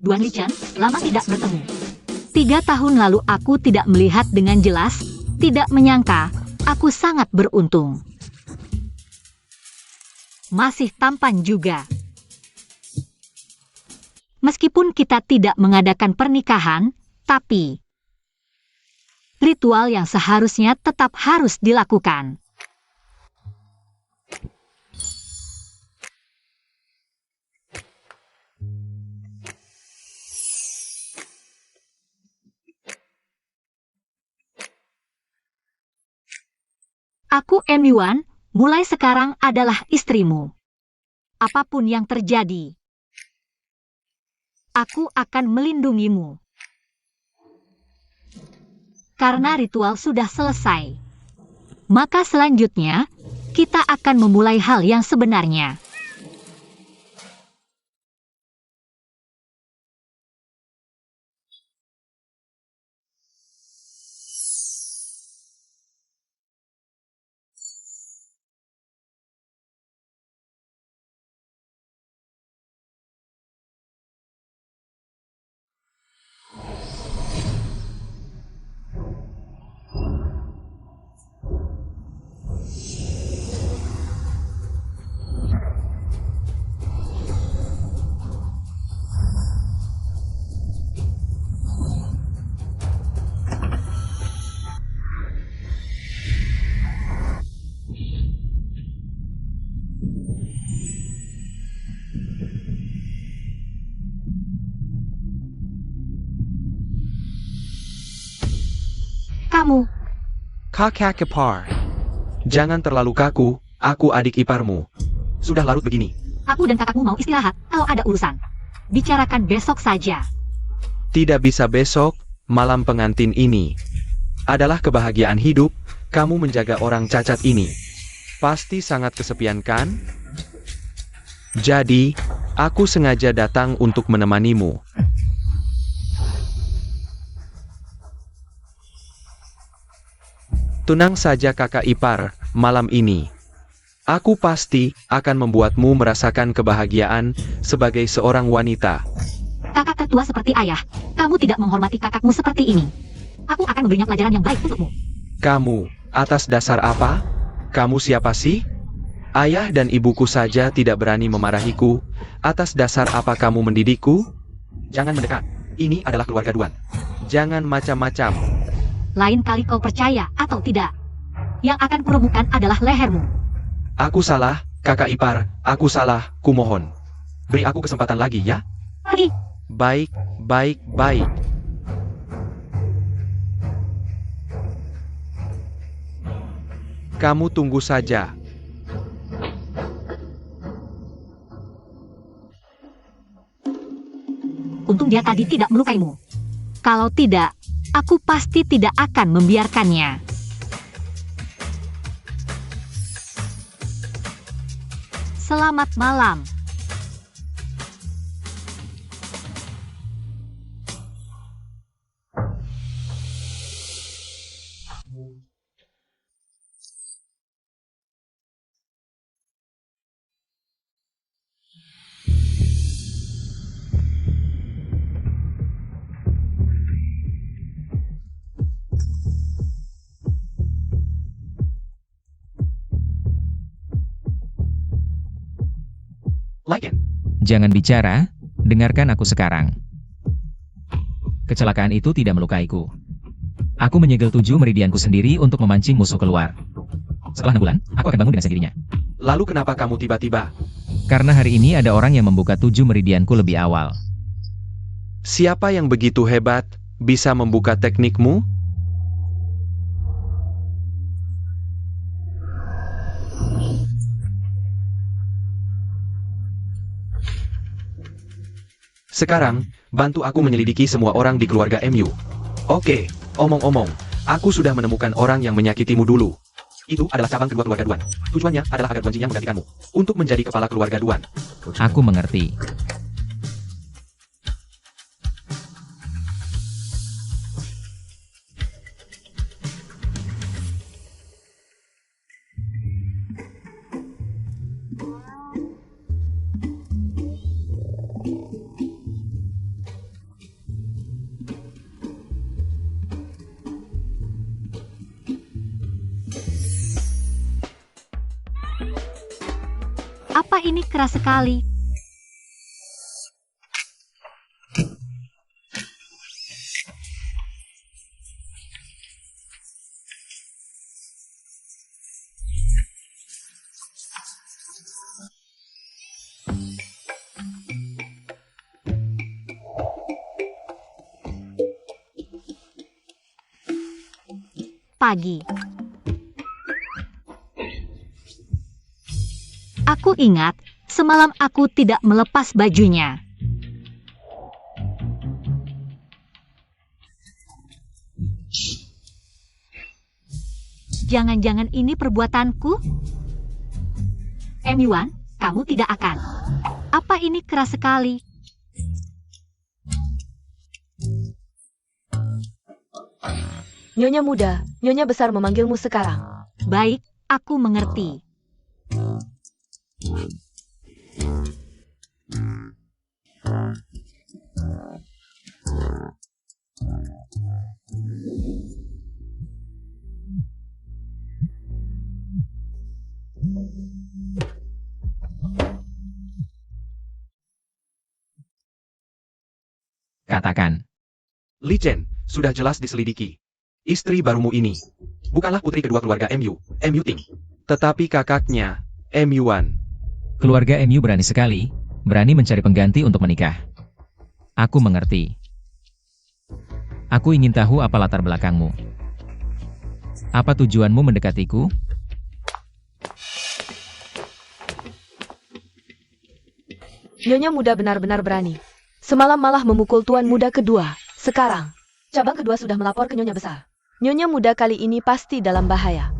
Duan Lichen, lama tidak bertemu. 3 tahun lalu aku tidak melihat dengan jelas, tidak menyangka, aku sangat beruntung. Masih tampan juga. Meskipun kita tidak mengadakan pernikahan, tapi ritual yang seharusnya tetap harus dilakukan. Aku Yuan, mulai sekarang adalah istrimu. Apapun yang terjadi, aku akan melindungimu. Karena ritual sudah selesai, maka selanjutnya, kita akan memulai hal yang sebenarnya. Kamu, Kakak ipar. Jangan terlalu kaku, aku adik iparmu. Sudah larut begini. aku dan kakakmu mau istirahat, kalau ada urusan. Bicarakan besok saja. Tidak bisa besok, malam pengantin ini adalah kebahagiaan hidup, kamu menjaga orang cacat ini. Pasti sangat kesepian kan? Jadi, aku sengaja datang untuk menemanimu. Tenang saja kakak ipar, malam ini. Aku pasti akan membuatmu merasakan kebahagiaan sebagai seorang wanita. Kakak tertua seperti ayah, kamu tidak menghormati kakakmu seperti ini. Aku akan memberinya pelajaran yang baik untukmu. Kamu, atas dasar apa? Kamu siapa sih? Ayah dan ibuku saja tidak berani memarahiku. Atas dasar apa kamu mendidikku? Jangan mendekat. Ini adalah keluarga Duan. Jangan macam-macam. Lain kali kau percaya atau tidak. Yang akan kuremukan adalah lehermu. Aku salah, kakak ipar. Aku salah, kumohon. Beri aku kesempatan lagi ya. Pergi. Baik, baik, baik. Kamu tunggu saja. Untung dia tadi tidak melukaimu. Kalau tidak, aku pasti tidak akan membiarkannya. Selamat malam. Jangan bicara, dengarkan aku sekarang. Kecelakaan itu tidak melukaiku. Aku menyegel 7 meridianku sendiri untuk memancing musuh keluar. Setelah 6 bulan, aku akan bangun dengan sendirinya. Lalu kenapa kamu tiba-tiba? Karena hari ini ada orang yang membuka 7 meridianku lebih awal. Siapa yang begitu hebat, bisa membuka teknikmu? Sekarang, bantu aku menyelidiki semua orang di keluarga MU. Oke, omong-omong, aku sudah menemukan orang yang menyakitimu dulu. Itu adalah cabang kedua keluarga Duan. Tujuannya adalah agar Duan Jin yang menggantikanmu, untuk menjadi kepala keluarga Duan. Aku mengerti. Apa ini keras sekali? Pagi. Aku ingat, semalam aku tidak melepas bajunya. Jangan-jangan ini perbuatanku? Yuan, kamu tidak akan. Apa ini keras sekali? Nyonya muda, Nyonya besar memanggilmu sekarang. Baik, aku mengerti. Katakan. Li Chen, sudah jelas diselidiki. Istri barumu ini bukanlah putri kedua keluarga MU Ting, tetapi kakaknya, Yuan. Keluarga MU berani sekali, berani mencari pengganti untuk menikah. Aku mengerti. Aku ingin tahu apa latar belakangmu. Apa tujuanmu mendekatiku? Nyonya muda benar-benar berani. Semalam malah memukul tuan muda kedua. Sekarang, cabang kedua sudah melapor ke Nyonya besar. Nyonya muda kali ini pasti dalam bahaya.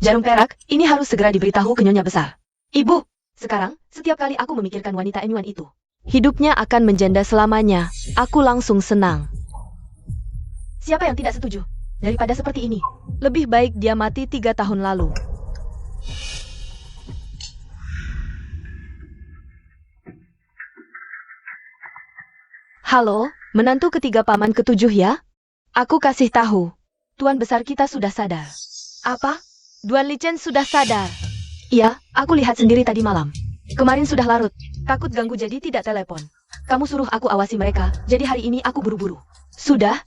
Jarum perak, ini harus segera diberitahu ke Nyonya besar. Ibu, sekarang, setiap kali aku memikirkan wanita Yuan itu, hidupnya akan menjanda selamanya. Aku langsung senang. Siapa yang tidak setuju? Daripada seperti ini, lebih baik dia mati 3 tahun lalu. Halo, menantu ketiga paman ketujuh ya? Aku kasih tahu, tuan besar kita sudah sadar. Apa? Duan Li Chen sudah sadar? Iya, aku lihat sendiri tadi malam. Kemarin sudah larut, takut ganggu jadi tidak telepon. Kamu suruh aku awasi mereka, jadi hari ini aku buru-buru. Sudah,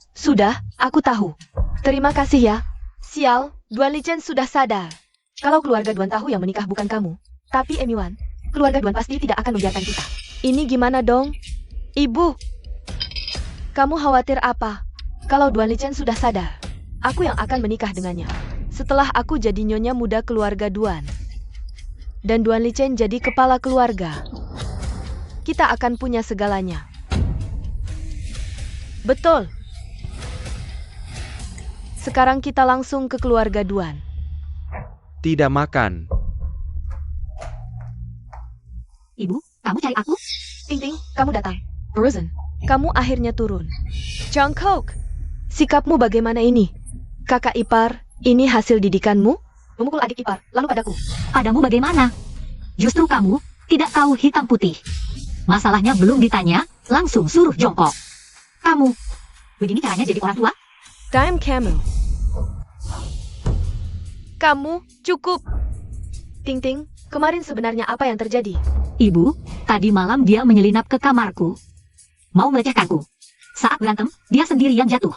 aku tahu. Terima kasih ya. Sial, Duan Li Chen sudah sadar. Kalau keluarga Duan tahu yang menikah bukan kamu, tapi Yuan, keluarga Duan pasti tidak akan membiarkan kita. Ini gimana dong? Ibu, kamu khawatir apa? Kalau Duan Li Chen sudah sadar, aku yang akan menikah dengannya. Setelah aku jadi nyonya muda keluarga Duan, dan Duan Li Chen jadi kepala keluarga, kita akan punya segalanya. Betul. Sekarang kita langsung ke keluarga Duan. Tidak makan. Ibu, kamu cari aku? Ting Ting, kamu datang. Frozen, kamu akhirnya turun. Jungkook, sikapmu bagaimana ini? Kakak ipar, ini hasil didikanmu? Memukul adik ipar, lalu padaku. Padamu bagaimana? Justru kamu tidak tahu hitam putih. Masalahnya belum ditanya, langsung suruh jongkok. Kamu, begini caranya jadi orang tua? Time Kamu. Kamu, cukup. Ting Ting, kemarin sebenarnya apa yang terjadi? Ibu, tadi malam dia menyelinap ke kamarku. Mau melecehkanku. Saat berantem, dia sendiri yang jatuh.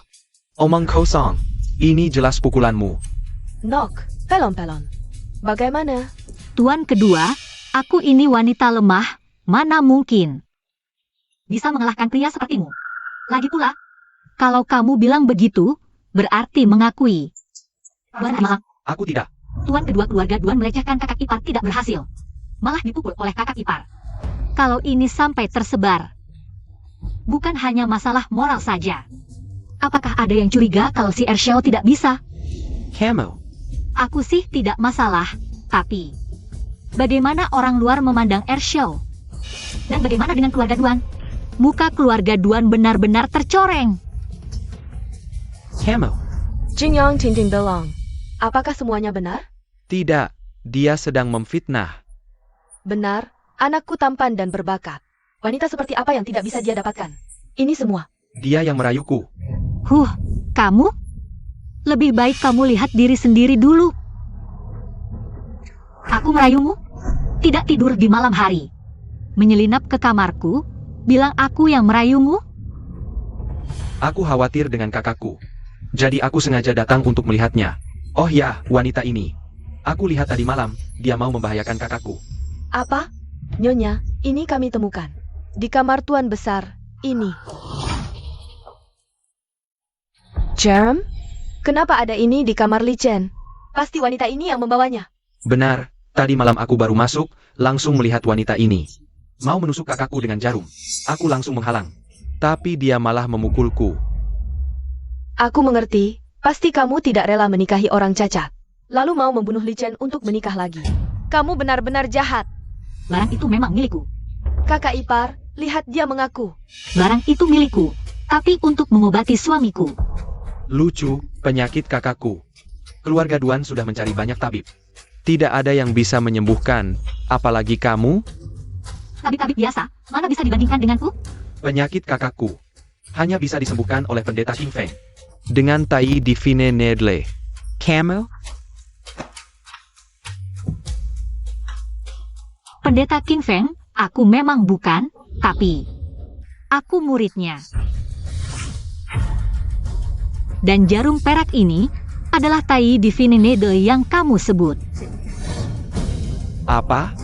Omong kosong. Ini jelas pukulanmu. Nok, pelon-pelon. Bagaimana? Tuan kedua, aku ini wanita lemah, mana mungkin bisa mengalahkan pria sepertimu. Lagi pula, kalau kamu bilang begitu, berarti mengakui. Tuan malam, Aku tidak. tuan kedua keluarga Duan melecehkan kakak ipar tidak berhasil. Malah dipukul oleh kakak ipar. Kalau ini sampai tersebar, bukan hanya masalah moral saja. Apakah ada yang curiga kalau si Ershao tidak bisa? Kamu. Aku sih tidak masalah, tapi bagaimana orang luar memandang Ershao? Dan bagaimana dengan keluarga Duan? Muka keluarga Duan benar-benar tercoreng. Kamu. Jingyang Ting Ting Belong. Apakah semuanya benar? Tidak. Dia sedang memfitnah. Benar, anakku tampan dan berbakat. Wanita seperti apa yang tidak bisa dia dapatkan? Ini semua. Dia yang merayuku. Kamu? Lebih baik kamu lihat diri sendiri dulu. Aku merayumu? Tidak tidur di malam hari. Menyelinap ke kamarku, bilang aku yang merayumu? Aku khawatir dengan kakakku. Jadi aku sengaja datang untuk melihatnya. Oh ya, wanita ini. Aku lihat tadi malam, dia mau membahayakan kakakku. Apa? Nyonya, ini kami temukan. Di kamar Tuan Besar, ini. Jerem? Kenapa ada ini di kamar Li Chen? Pasti wanita ini yang membawanya. Benar, tadi malam aku baru masuk, langsung melihat wanita ini. Mau menusuk kakakku dengan jarum. Aku langsung menghalang. Tapi dia malah memukulku. Aku mengerti, pasti kamu tidak rela menikahi orang cacat. Lalu mau membunuh Li Chen untuk menikah lagi. Kamu benar-benar jahat. Barang itu memang milikku. Kakak ipar, lihat dia mengaku. Barang itu milikku, tapi untuk mengobati suamiku. Lucu, penyakit kakakku. Keluarga Duan sudah mencari banyak tabib. Tidak ada yang bisa menyembuhkan, apalagi kamu. Tabib-tabib biasa, mana bisa dibandingkan denganku? Penyakit kakakku hanya bisa disembuhkan oleh pendeta King Feng dengan Tai Divine Nedle. Camel? Pendeta King Feng, aku memang bukan, tapi aku muridnya. Dan jarum perak ini adalah Tai Divine Needle yang kamu sebut. Apa?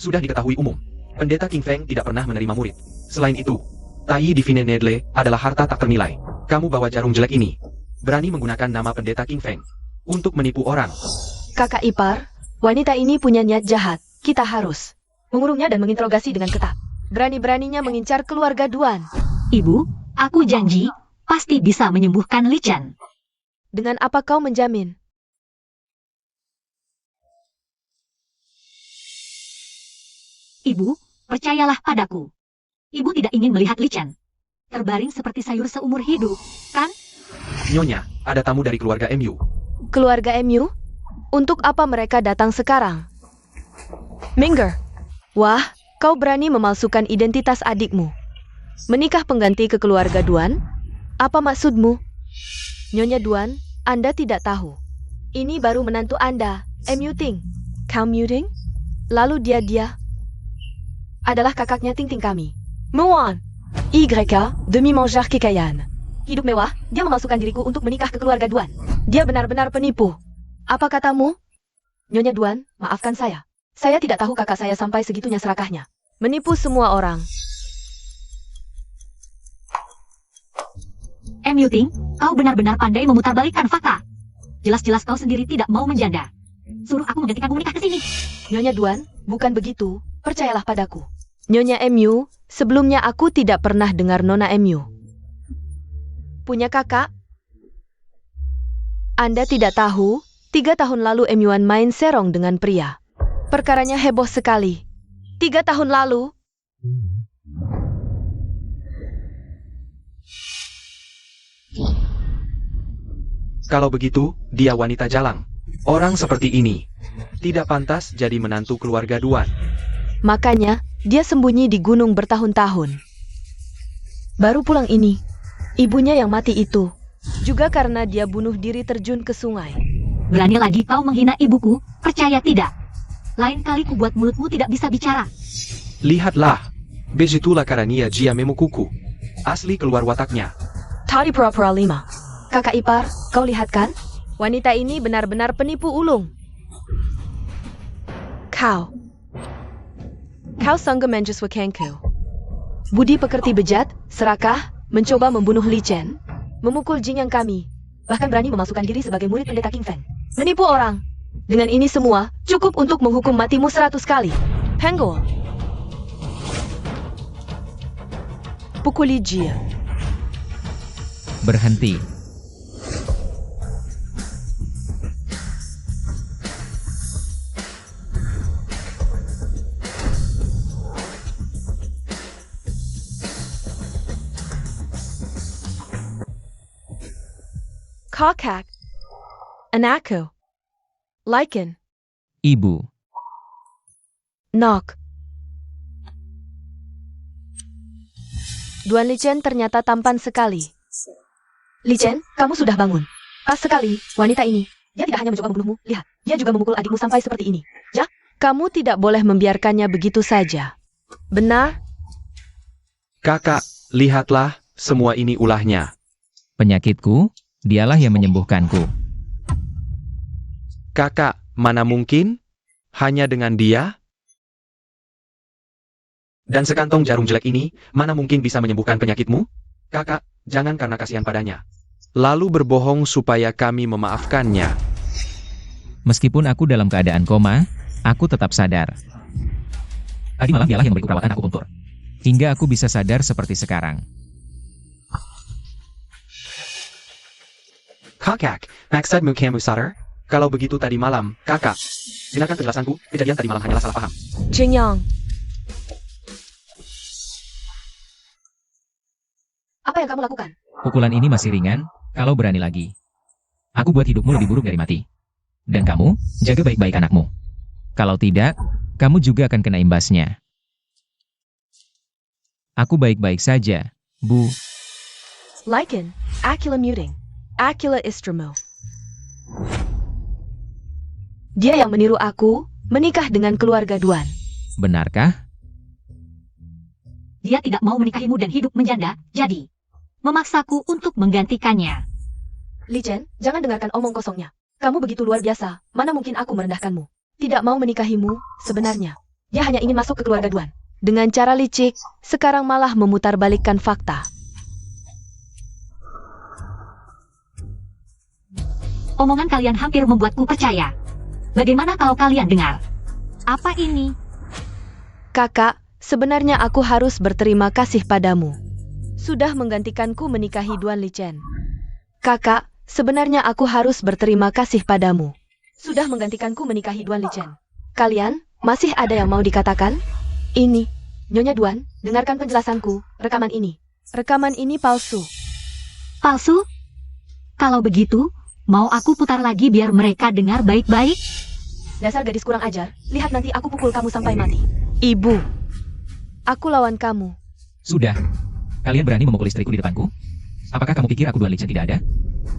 Sudah diketahui umum, pendeta King Feng tidak pernah menerima murid. Selain itu, Tai Divine Needle adalah harta tak ternilai. Kamu bawa jarum jelek ini, berani menggunakan nama pendeta King Feng untuk menipu orang. Kakak ipar, wanita ini punya niat jahat. Kita harus mengurungnya dan menginterogasi dengan ketat. Berani-beraninya mengincar keluarga Duan. Ibu, aku janji, pasti bisa menyembuhkan Li Chen. Dengan apa kau menjamin? Ibu, percayalah padaku. Ibu tidak ingin melihat Li Chen terbaring seperti sayur seumur hidup, kan? Nyonya, ada tamu dari keluarga MU. Keluarga MU? Untuk apa mereka datang sekarang? Minger. Wah, kau berani memalsukan identitas adikmu. Menikah pengganti ke keluarga Duan? Apa maksudmu? Nyonya Duan, Anda tidak tahu. Ini baru menantu Anda, MU Ting. Kamu Ting? Lalu dia adalah kakaknya Ting Ting kami. Muan. YK, demi-mangeur kekayaan. Hidup mewah, dia memalsukan diriku untuk menikah ke keluarga Duan. Dia benar-benar penipu. Apa katamu? Nyonya Duan, maafkan saya. Saya tidak tahu kakak saya sampai segitunya serakahnya. Menipu semua orang. MU Ting, kau benar-benar pandai memutarbalikkan fakta. Jelas-jelas kau sendiri tidak mau menjanda. Suruh aku menggantikanmu menikah ke sini. Nyonya Duan, bukan begitu. Percayalah padaku. Nyonya MU, sebelumnya aku tidak pernah dengar Nona MU. Punya kakak? Anda tidak tahu, 3 tahun lalu MUan main serong dengan pria. Perkaranya heboh sekali. 3 tahun lalu. Kalau begitu, dia wanita jalang. Orang seperti ini tidak pantas jadi menantu keluarga Duan. Makanya, dia sembunyi di gunung bertahun-tahun. Baru pulang ini, ibunya yang mati itu. Juga karena dia bunuh diri terjun ke sungai. Berani lagi kau menghina ibuku, percaya tidak? Lain kali ku buat mulutmu tidak bisa bicara. Lihatlah, begitulah karania jia memukuku. Asli keluar wataknya. Tadi pura-pura 5. Kakak ipar, kau lihat kan? Wanita ini benar-benar penipu ulung. Kau sanggup menjuswa kengku. Budi pekerti bejat, serakah, mencoba membunuh Li Chen, memukul jingyang kami, bahkan berani memasukkan diri sebagai murid pendeta King Feng. Menipu orang. Dengan ini semua, cukup untuk menghukum matimu 100 kali. Penggol. Pukuli Jia. Berhenti. Kakak. Anakku. Lichen. Ibu. Knock. Duan Li Chen ternyata tampan sekali. Li Chen, kamu sudah bangun. Pas sekali, wanita ini. Dia tidak hanya mencoba membunuhmu, lihat, dia juga memukul adikmu sampai seperti ini. Ya, kamu tidak boleh membiarkannya begitu saja. Benar? Kakak, lihatlah, semua ini ulahnya. Penyakitku, dialah yang menyembuhkanku. Kakak, mana mungkin? Hanya dengan dia? Dan sekantong jarum jelek ini, mana mungkin bisa menyembuhkan penyakitmu? Kakak, jangan karena kasihan padanya. Lalu berbohong supaya kami memaafkannya. Meskipun aku dalam keadaan koma, aku tetap sadar. Tadi malam dialah yang memberiku perawatan akupuntur. Hingga aku bisa sadar seperti sekarang. Kakak, maksudmu kamu sadar? Kalau begitu tadi malam, kakak. Dengarkan penjelasanku, kejadian tadi malam hanyalah salah paham. Jingyang. Apa yang kamu lakukan? Pukulan ini masih ringan, kalau berani lagi. Aku buat hidupmu lebih buruk dari mati. Dan kamu, jaga baik-baik anakmu. Kalau tidak, kamu juga akan kena imbasnya. Aku baik-baik saja, Bu. Lycan, Aquila muting. Aquila Istramo. Dia yang meniru aku, menikah dengan keluarga Duan. Benarkah? Dia tidak mau menikahimu dan hidup menjanda, jadi memaksaku untuk menggantikannya. Li Chen, jangan dengarkan omong kosongnya. Kamu begitu luar biasa, mana mungkin aku merendahkanmu. Tidak mau menikahimu, sebenarnya. Dia hanya ingin masuk ke keluarga Duan. Dengan cara licik, sekarang malah memutarbalikkan fakta. Omongan kalian hampir membuatku percaya. Bagaimana kalau kalian dengar? Apa ini? Kakak, sebenarnya aku harus berterima kasih padamu. Sudah menggantikanku menikahi Duan Li Chen. Kakak, sebenarnya aku harus berterima kasih padamu. Sudah menggantikanku menikahi Duan Li Chen. Kalian, masih ada yang mau dikatakan? Ini, Nyonya Duan, dengarkan penjelasanku, rekaman ini. Rekaman ini palsu. Palsu? Kalau begitu, mau aku putar lagi biar mereka dengar baik-baik? Dasar gadis kurang ajar, lihat nanti aku pukul kamu sampai mati. Ibu, aku lawan kamu. Sudah. Kalian berani memukul istriku di depanku? Apakah kamu pikir aku Duan Li Chen tidak ada?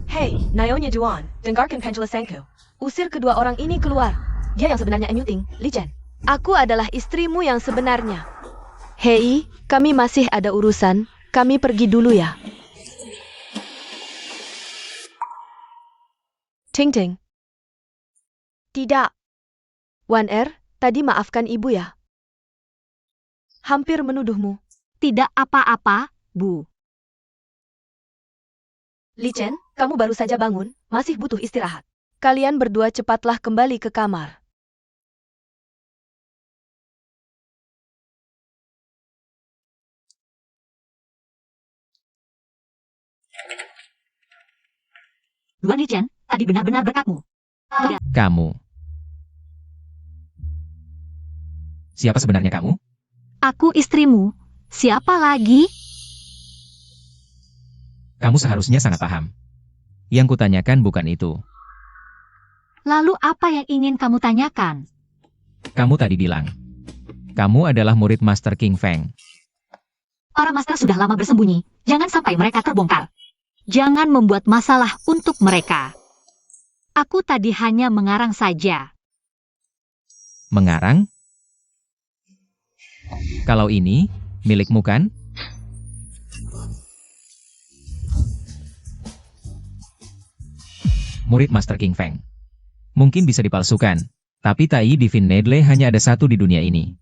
Hei, Nyonya Duan, dengarkan penjelasanku. Usir kedua orang ini keluar. Dia yang sebenarnya emuting, Li Chen. Aku adalah istrimu yang sebenarnya. Hei, kami masih ada urusan, kami pergi dulu ya. Ting Ting. Tidak. Wan Er, tadi maafkan ibu ya. Hampir menuduhmu. Tidak apa-apa, Bu. Li Chen, kamu baru saja bangun, masih butuh istirahat. Kalian berdua cepatlah kembali ke kamar. Duan Li Chen, tadi benar-benar berkatmu. Kamu. Siapa sebenarnya kamu? Aku istrimu. Siapa lagi? Kamu seharusnya sangat paham. Yang kutanyakan bukan itu. Lalu apa yang ingin kamu tanyakan? Kamu tadi bilang. Kamu adalah murid Master King Feng. Para master sudah lama bersembunyi. Jangan sampai mereka terbongkar. Jangan membuat masalah untuk mereka. Aku tadi hanya mengarang saja. Mengarang? Kalau ini, milikmu kan? Murid Master King Feng. Mungkin bisa dipalsukan, tapi Tai Divine Nedle hanya ada satu di dunia ini.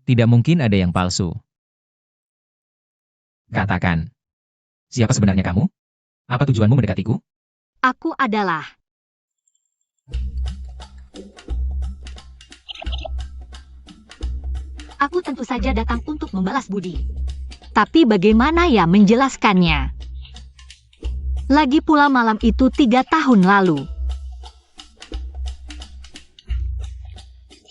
Tidak mungkin ada yang palsu. Katakan. Siapa sebenarnya kamu? Apa tujuanmu mendekatiku? Aku adalah... Aku tentu saja datang untuk membalas budi. Tapi bagaimana ya menjelaskannya? Lagi pula malam itu 3 tahun lalu.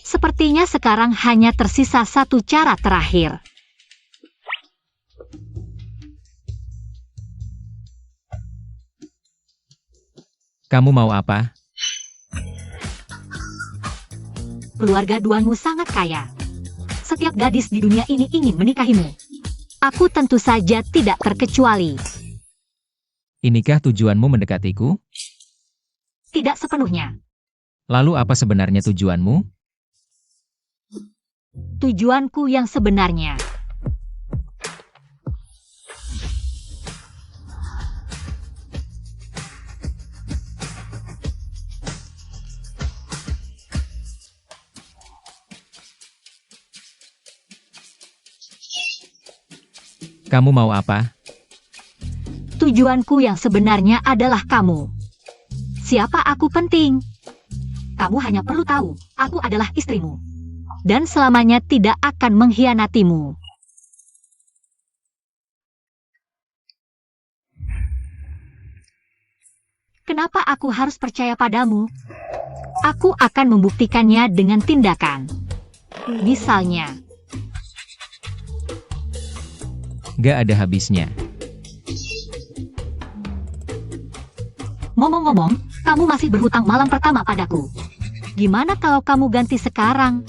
Sepertinya sekarang hanya tersisa satu cara terakhir. Kamu mau apa? Keluarga Duanmu sangat kaya. Setiap gadis di dunia ini ingin menikahimu. Aku tentu saja tidak terkecuali. Inikah tujuanmu mendekatiku? tidak sepenuhnya. Lalu apa sebenarnya tujuanmu? Tujuanku yang sebenarnya. Kamu mau apa? Tujuanku yang sebenarnya adalah kamu. Siapa aku penting? Kamu hanya perlu tahu, aku adalah istrimu. Dan selamanya tidak akan mengkhianatimu. Kenapa aku harus percaya padamu? Aku akan membuktikannya dengan tindakan. Misalnya, Gak ada habisnya. ngomong-ngomong, kamu masih berhutang malam pertama padaku. Gimana kalau kamu ganti sekarang?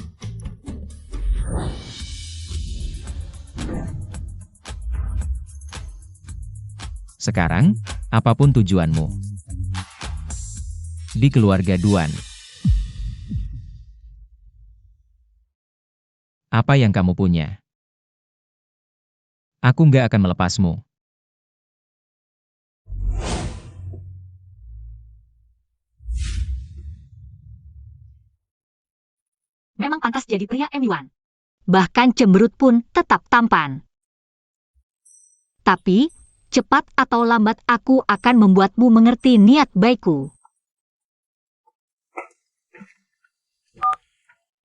Sekarang, apapun tujuanmu. Di keluarga Duan. Apa yang kamu punya? Aku nggak akan melepasmu. Memang pantas jadi pria M1. Bahkan cemberut pun tetap tampan. Tapi, cepat atau lambat aku akan membuatmu mengerti niat baikku.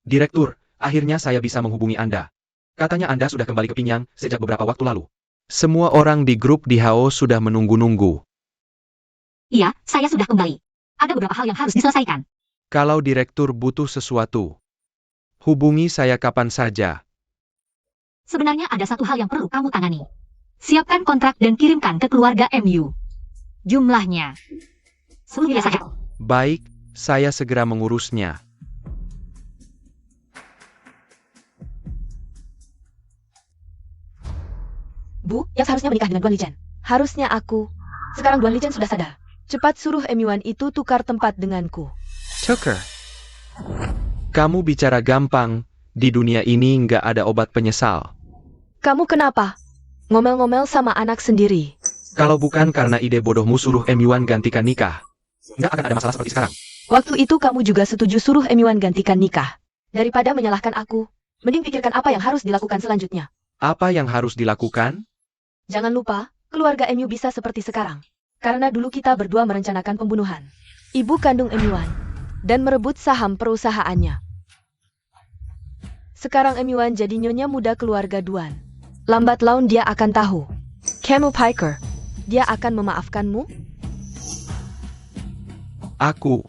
Direktur, akhirnya saya bisa menghubungi Anda. Katanya Anda sudah kembali ke Pinyang sejak beberapa waktu lalu. Semua orang di grup di Hao sudah menunggu-nunggu. Iya, saya sudah kembali. Ada beberapa hal yang harus diselesaikan. Kalau direktur butuh sesuatu, hubungi saya kapan saja. Sebenarnya ada satu hal yang perlu kamu tangani. Siapkan kontrak dan kirimkan ke keluarga MU. Jumlahnya 10 miliar saja. Baik, saya segera mengurusnya. Bu, yang seharusnya menikah dengan Duan Lichen. Harusnya aku. Sekarang Duan Lichen sudah sadar. Cepat suruh MU1 itu tukar tempat denganku. Tucker, kamu bicara gampang, di dunia ini nggak ada obat penyesal. Kamu kenapa? Ngomel-ngomel sama anak sendiri. Kalau bukan karena ide bodohmu suruh MU1 gantikan nikah, nggak akan ada masalah seperti sekarang. Waktu itu kamu juga setuju suruh MU1 gantikan nikah. Daripada menyalahkan aku, mending pikirkan apa yang harus dilakukan selanjutnya. Apa yang harus dilakukan? Jangan lupa, keluarga MU bisa seperti sekarang. Karena dulu kita berdua merencanakan pembunuhan ibu kandung MU1 dan merebut saham perusahaannya. Sekarang MU1 jadi nyonya muda keluarga Duan. Lambat laun dia akan tahu. Kamu Piker, dia akan memaafkanmu? Aku.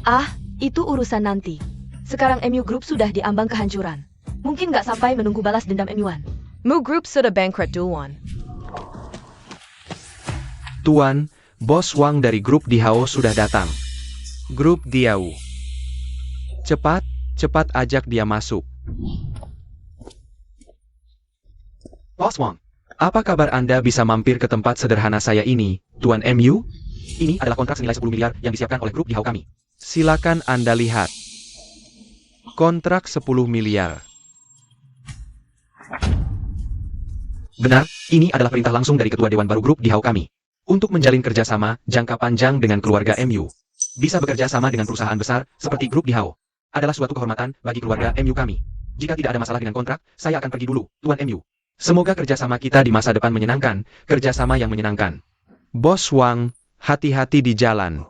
Ah, itu urusan nanti. Sekarang MU Group sudah diambang kehancuran. Mungkin nggak sampai menunggu balas dendam MU1. Mu Group sudah bankrupt duluan. Tuan, Bos Wang dari grup di Hao sudah datang. Grup Diau. Cepat, cepat ajak dia masuk. Bos Wang, apa kabar Anda bisa mampir ke tempat sederhana saya ini, Tuan MU? Ini adalah kontrak senilai 10 miliar yang disiapkan oleh grup di Hao kami. Silakan Anda lihat. Kontrak 10 miliar. Benar, ini adalah perintah langsung dari Ketua Dewan Baru Grup di Hao kami. Untuk menjalin kerjasama jangka panjang dengan keluarga MU. Bisa bekerja sama dengan perusahaan besar seperti Grup di Hao. Adalah suatu kehormatan bagi keluarga MU kami. Jika tidak ada masalah dengan kontrak, saya akan pergi dulu, Tuan MU. Semoga kerjasama kita di masa depan menyenangkan, kerjasama yang menyenangkan. Bos Wang, hati-hati di jalan.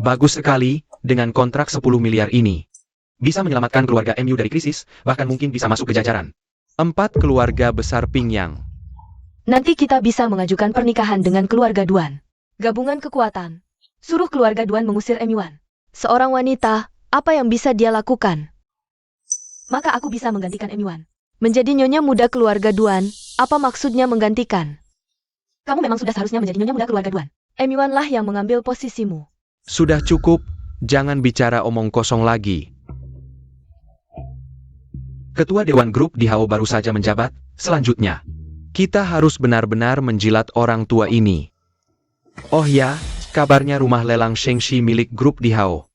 Bagus sekali, dengan kontrak 10 miliar ini. Bisa menyelamatkan keluarga MU dari krisis, bahkan mungkin bisa masuk ke jajaran 4 keluarga besar Pinyang. Nanti kita bisa mengajukan pernikahan dengan keluarga Duan. Gabungan kekuatan. Suruh keluarga Duan mengusir MU1. Seorang wanita, apa yang bisa dia lakukan? Maka aku bisa menggantikan MU1. Menjadi nyonya muda keluarga Duan, apa maksudnya menggantikan? Kamu memang sudah seharusnya menjadi nyonya muda keluarga Duan. MU1 lah yang mengambil posisimu. Sudah cukup, jangan bicara omong kosong lagi. Ketua Dewan Grup di Hao baru saja menjabat, selanjutnya. Kita harus benar-benar menjilat orang tua ini. Oh ya, Kabarnya rumah lelang Shengxi milik grup Dihao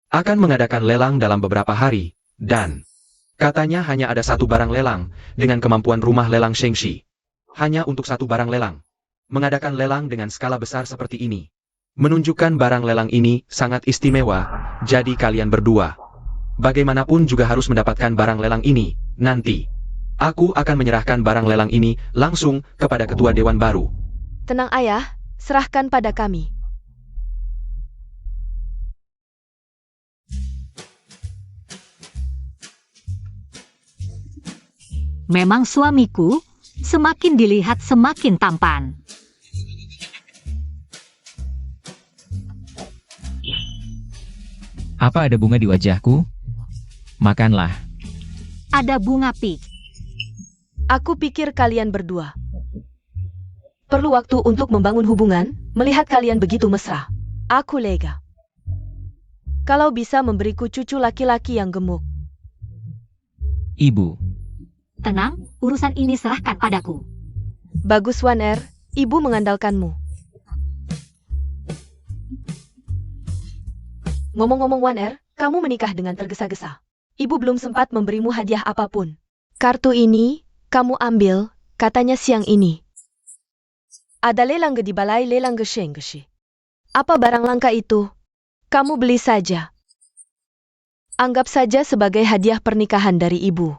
akan mengadakan lelang dalam beberapa hari, dan katanya hanya ada satu barang lelang dengan kemampuan rumah lelang Shengxi. Hanya untuk satu barang lelang. Mengadakan lelang dengan skala besar seperti ini menunjukkan barang lelang ini sangat istimewa, jadi kalian berdua bagaimanapun juga harus mendapatkan barang lelang ini. Nanti aku akan menyerahkan barang lelang ini langsung kepada ketua dewan baru. Tenang ayah, serahkan pada kami. Memang suamiku semakin dilihat semakin tampan. Apa ada bunga di wajahku? Makanlah. Ada bunga pik. Aku pikir kalian berdua perlu waktu untuk membangun hubungan, melihat kalian begitu mesra. Aku lega. Kalau bisa memberiku cucu laki-laki yang gemuk. Ibu, Tenang, urusan ini serahkan padaku. Bagus Wan Er, ibu mengandalkanmu. Ngomong-ngomong Wan Er, kamu menikah dengan tergesa-gesa. Ibu belum sempat memberimu hadiah apapun. Kartu ini, kamu ambil, katanya siang ini. Ada lelang di balai lelang Shengxi. Apa barang langka itu? Kamu beli saja. Anggap saja sebagai hadiah pernikahan dari ibu.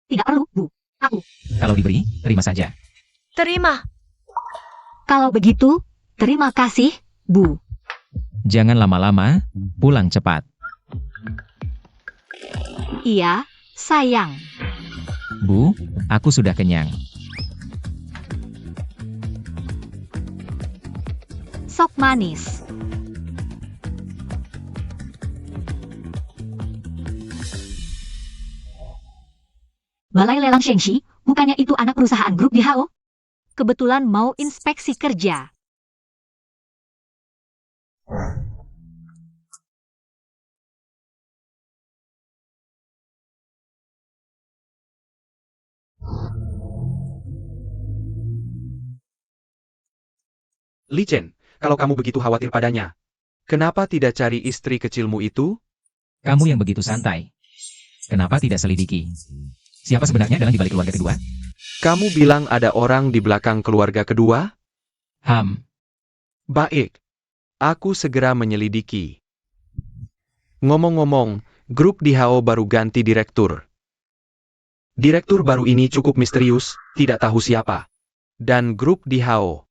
Tidak perlu, Bu. Aku. kalau diberi, terima saja. Terima. Kalau begitu, terima kasih, Bu. Jangan lama-lama, pulang cepat. Iya, sayang. Bu, aku sudah kenyang. Sop manis. Balai Lelang Shengxi, bukannya itu anak perusahaan grup Dihao? Kebetulan mau inspeksi kerja. Li Chen, kalau kamu begitu khawatir padanya, kenapa tidak cari istri kecilmu itu? Kamu yang begitu santai. Kenapa tidak selidiki? Siapa sebenarnya dalam di balik keluarga kedua? Kamu bilang ada orang di belakang keluarga kedua? Baik. Aku segera menyelidiki. Ngomong-ngomong, grup Dihao baru ganti direktur. Direktur baru ini cukup misterius, tidak tahu siapa. Dan grup Dihao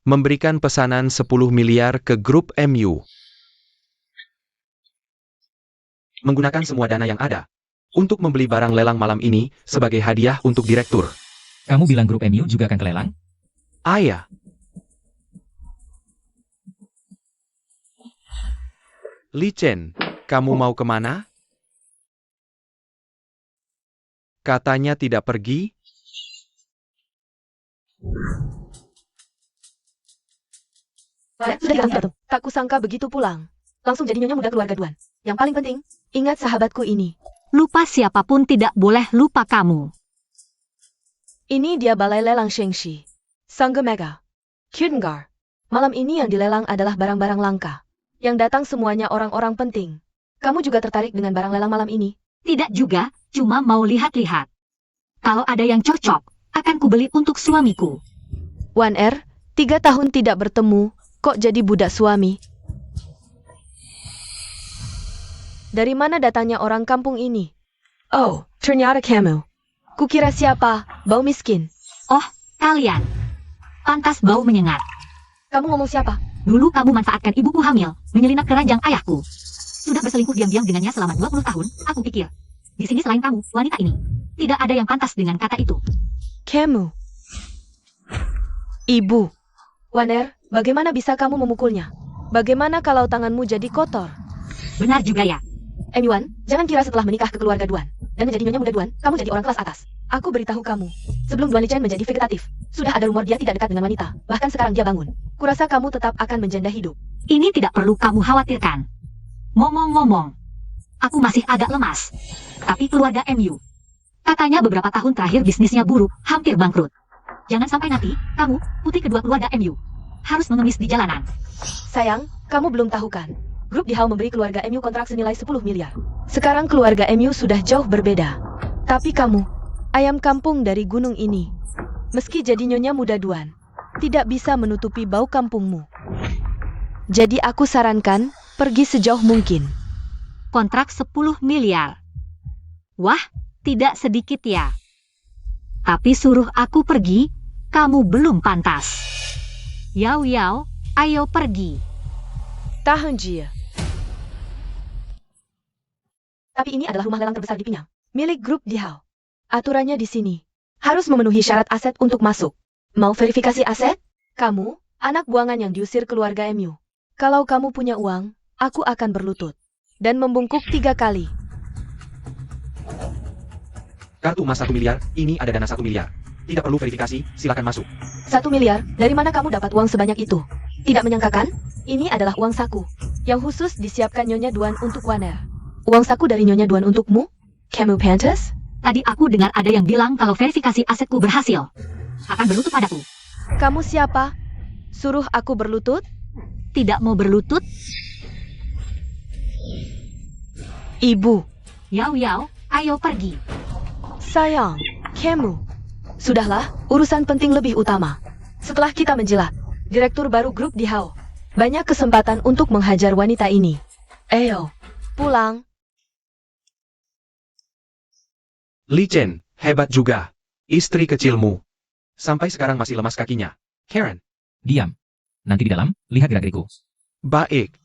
memberikan pesanan 10 miliar ke grup MU. Menggunakan semua dana yang ada untuk membeli barang lelang malam ini sebagai hadiah untuk direktur. Kamu bilang grup MU juga akan kelelang? Ayah. Li Chen, kamu mau kemana? Katanya tidak pergi? Sudah datang. Tak kusangka begitu pulang. Langsung jadi nyonya muda keluarga Duan. Yang paling penting, ingat sahabatku ini. Lupa siapapun tidak boleh lupa kamu. Ini dia balai lelang Shengxi. Sangga Mega. Kudengар. Malam ini yang dilelang adalah barang-barang langka. Yang datang semuanya orang-orang penting. Kamu juga tertarik dengan barang lelang malam ini? Tidak juga, cuma mau lihat-lihat. Kalau ada yang cocok, akan kubeli untuk suamiku. Wan Er, 3 tahun tidak bertemu, kok jadi budak suami? Dari mana datangnya orang kampung ini? Oh, ternyata kamu. Kukira siapa, bau miskin. Oh, kalian. Pantas bau menyengat. Kamu ngomong siapa? Dulu kamu manfaatkan ibuku hamil, menyelinap keranjang ayahku. Sudah berselingkuh diam-diam dengannya selama 20 tahun, aku pikir. Di sini selain kamu, wanita ini. Tidak ada yang pantas dengan kata itu. Kamu. Ibu. Wan Er, bagaimana bisa kamu memukulnya? Bagaimana kalau tanganmu jadi kotor? Benar juga ya. Yuan, jangan kira setelah menikah ke keluarga Duan dan menjadi nyonya muda Duan, kamu jadi orang kelas atas. Aku beritahu kamu, sebelum Duan Lichen menjadi vegetatif, sudah ada rumor dia tidak dekat dengan wanita, bahkan sekarang dia bangun. Kurasa kamu tetap akan menjanda hidup. Ini tidak perlu kamu khawatirkan. Ngomong-ngomong, aku masih agak lemas. Tapi keluarga MU, katanya beberapa tahun terakhir bisnisnya buruk, hampir bangkrut. Jangan sampai nanti, kamu, putih kedua keluarga MU, harus mengemis di jalanan. Sayang, kamu belum tahu kan? Grup Dihao memberi keluarga MU kontrak senilai 10 miliar. Sekarang keluarga MU sudah jauh berbeda. Tapi kamu, ayam kampung dari gunung ini, meski jadi nyonya muda Duan, tidak bisa menutupi bau kampungmu. Jadi aku sarankan, pergi sejauh mungkin. Kontrak 10 miliar. Wah, tidak sedikit ya. Tapi suruh aku pergi, kamu belum pantas. Yao Yao, ayo pergi. Tahan Jia. Tapi ini adalah rumah lelang terbesar di Pinyang, milik grup Dihao. Aturannya di sini, harus memenuhi syarat aset untuk masuk. Mau verifikasi aset? Kamu, anak buangan yang diusir keluarga MU. Kalau kamu punya uang, aku akan berlutut. Dan membungkuk 3 kali. Kartu emas 1 miliar, ini ada dana 1 miliar. Tidak perlu verifikasi, silakan masuk. 1 miliar, dari mana kamu dapat uang sebanyak itu? Tidak menyangkakan? Ini adalah uang saku, yang khusus disiapkan Nyonya Duan untuk Waner. Uang saku dari Nyonya Duan untukmu? Kamu pantas? Tadi aku dengar ada yang bilang kalau verifikasi asetku berhasil. Akan berlutut padaku. Kamu siapa? Suruh aku berlutut? Tidak mau berlutut? Ibu. Yao Yao, ayo pergi. Sayang, kamu. Sudahlah, urusan penting lebih utama. Setelah kita menjilat, direktur baru grup Dihao. Banyak kesempatan untuk menghajar wanita ini. Ayo, pulang. Li Chen, hebat juga. Istri kecilmu. Sampai sekarang masih lemas kakinya. Karen, Diam. Nanti di dalam, lihat gerak-gerikku. baik.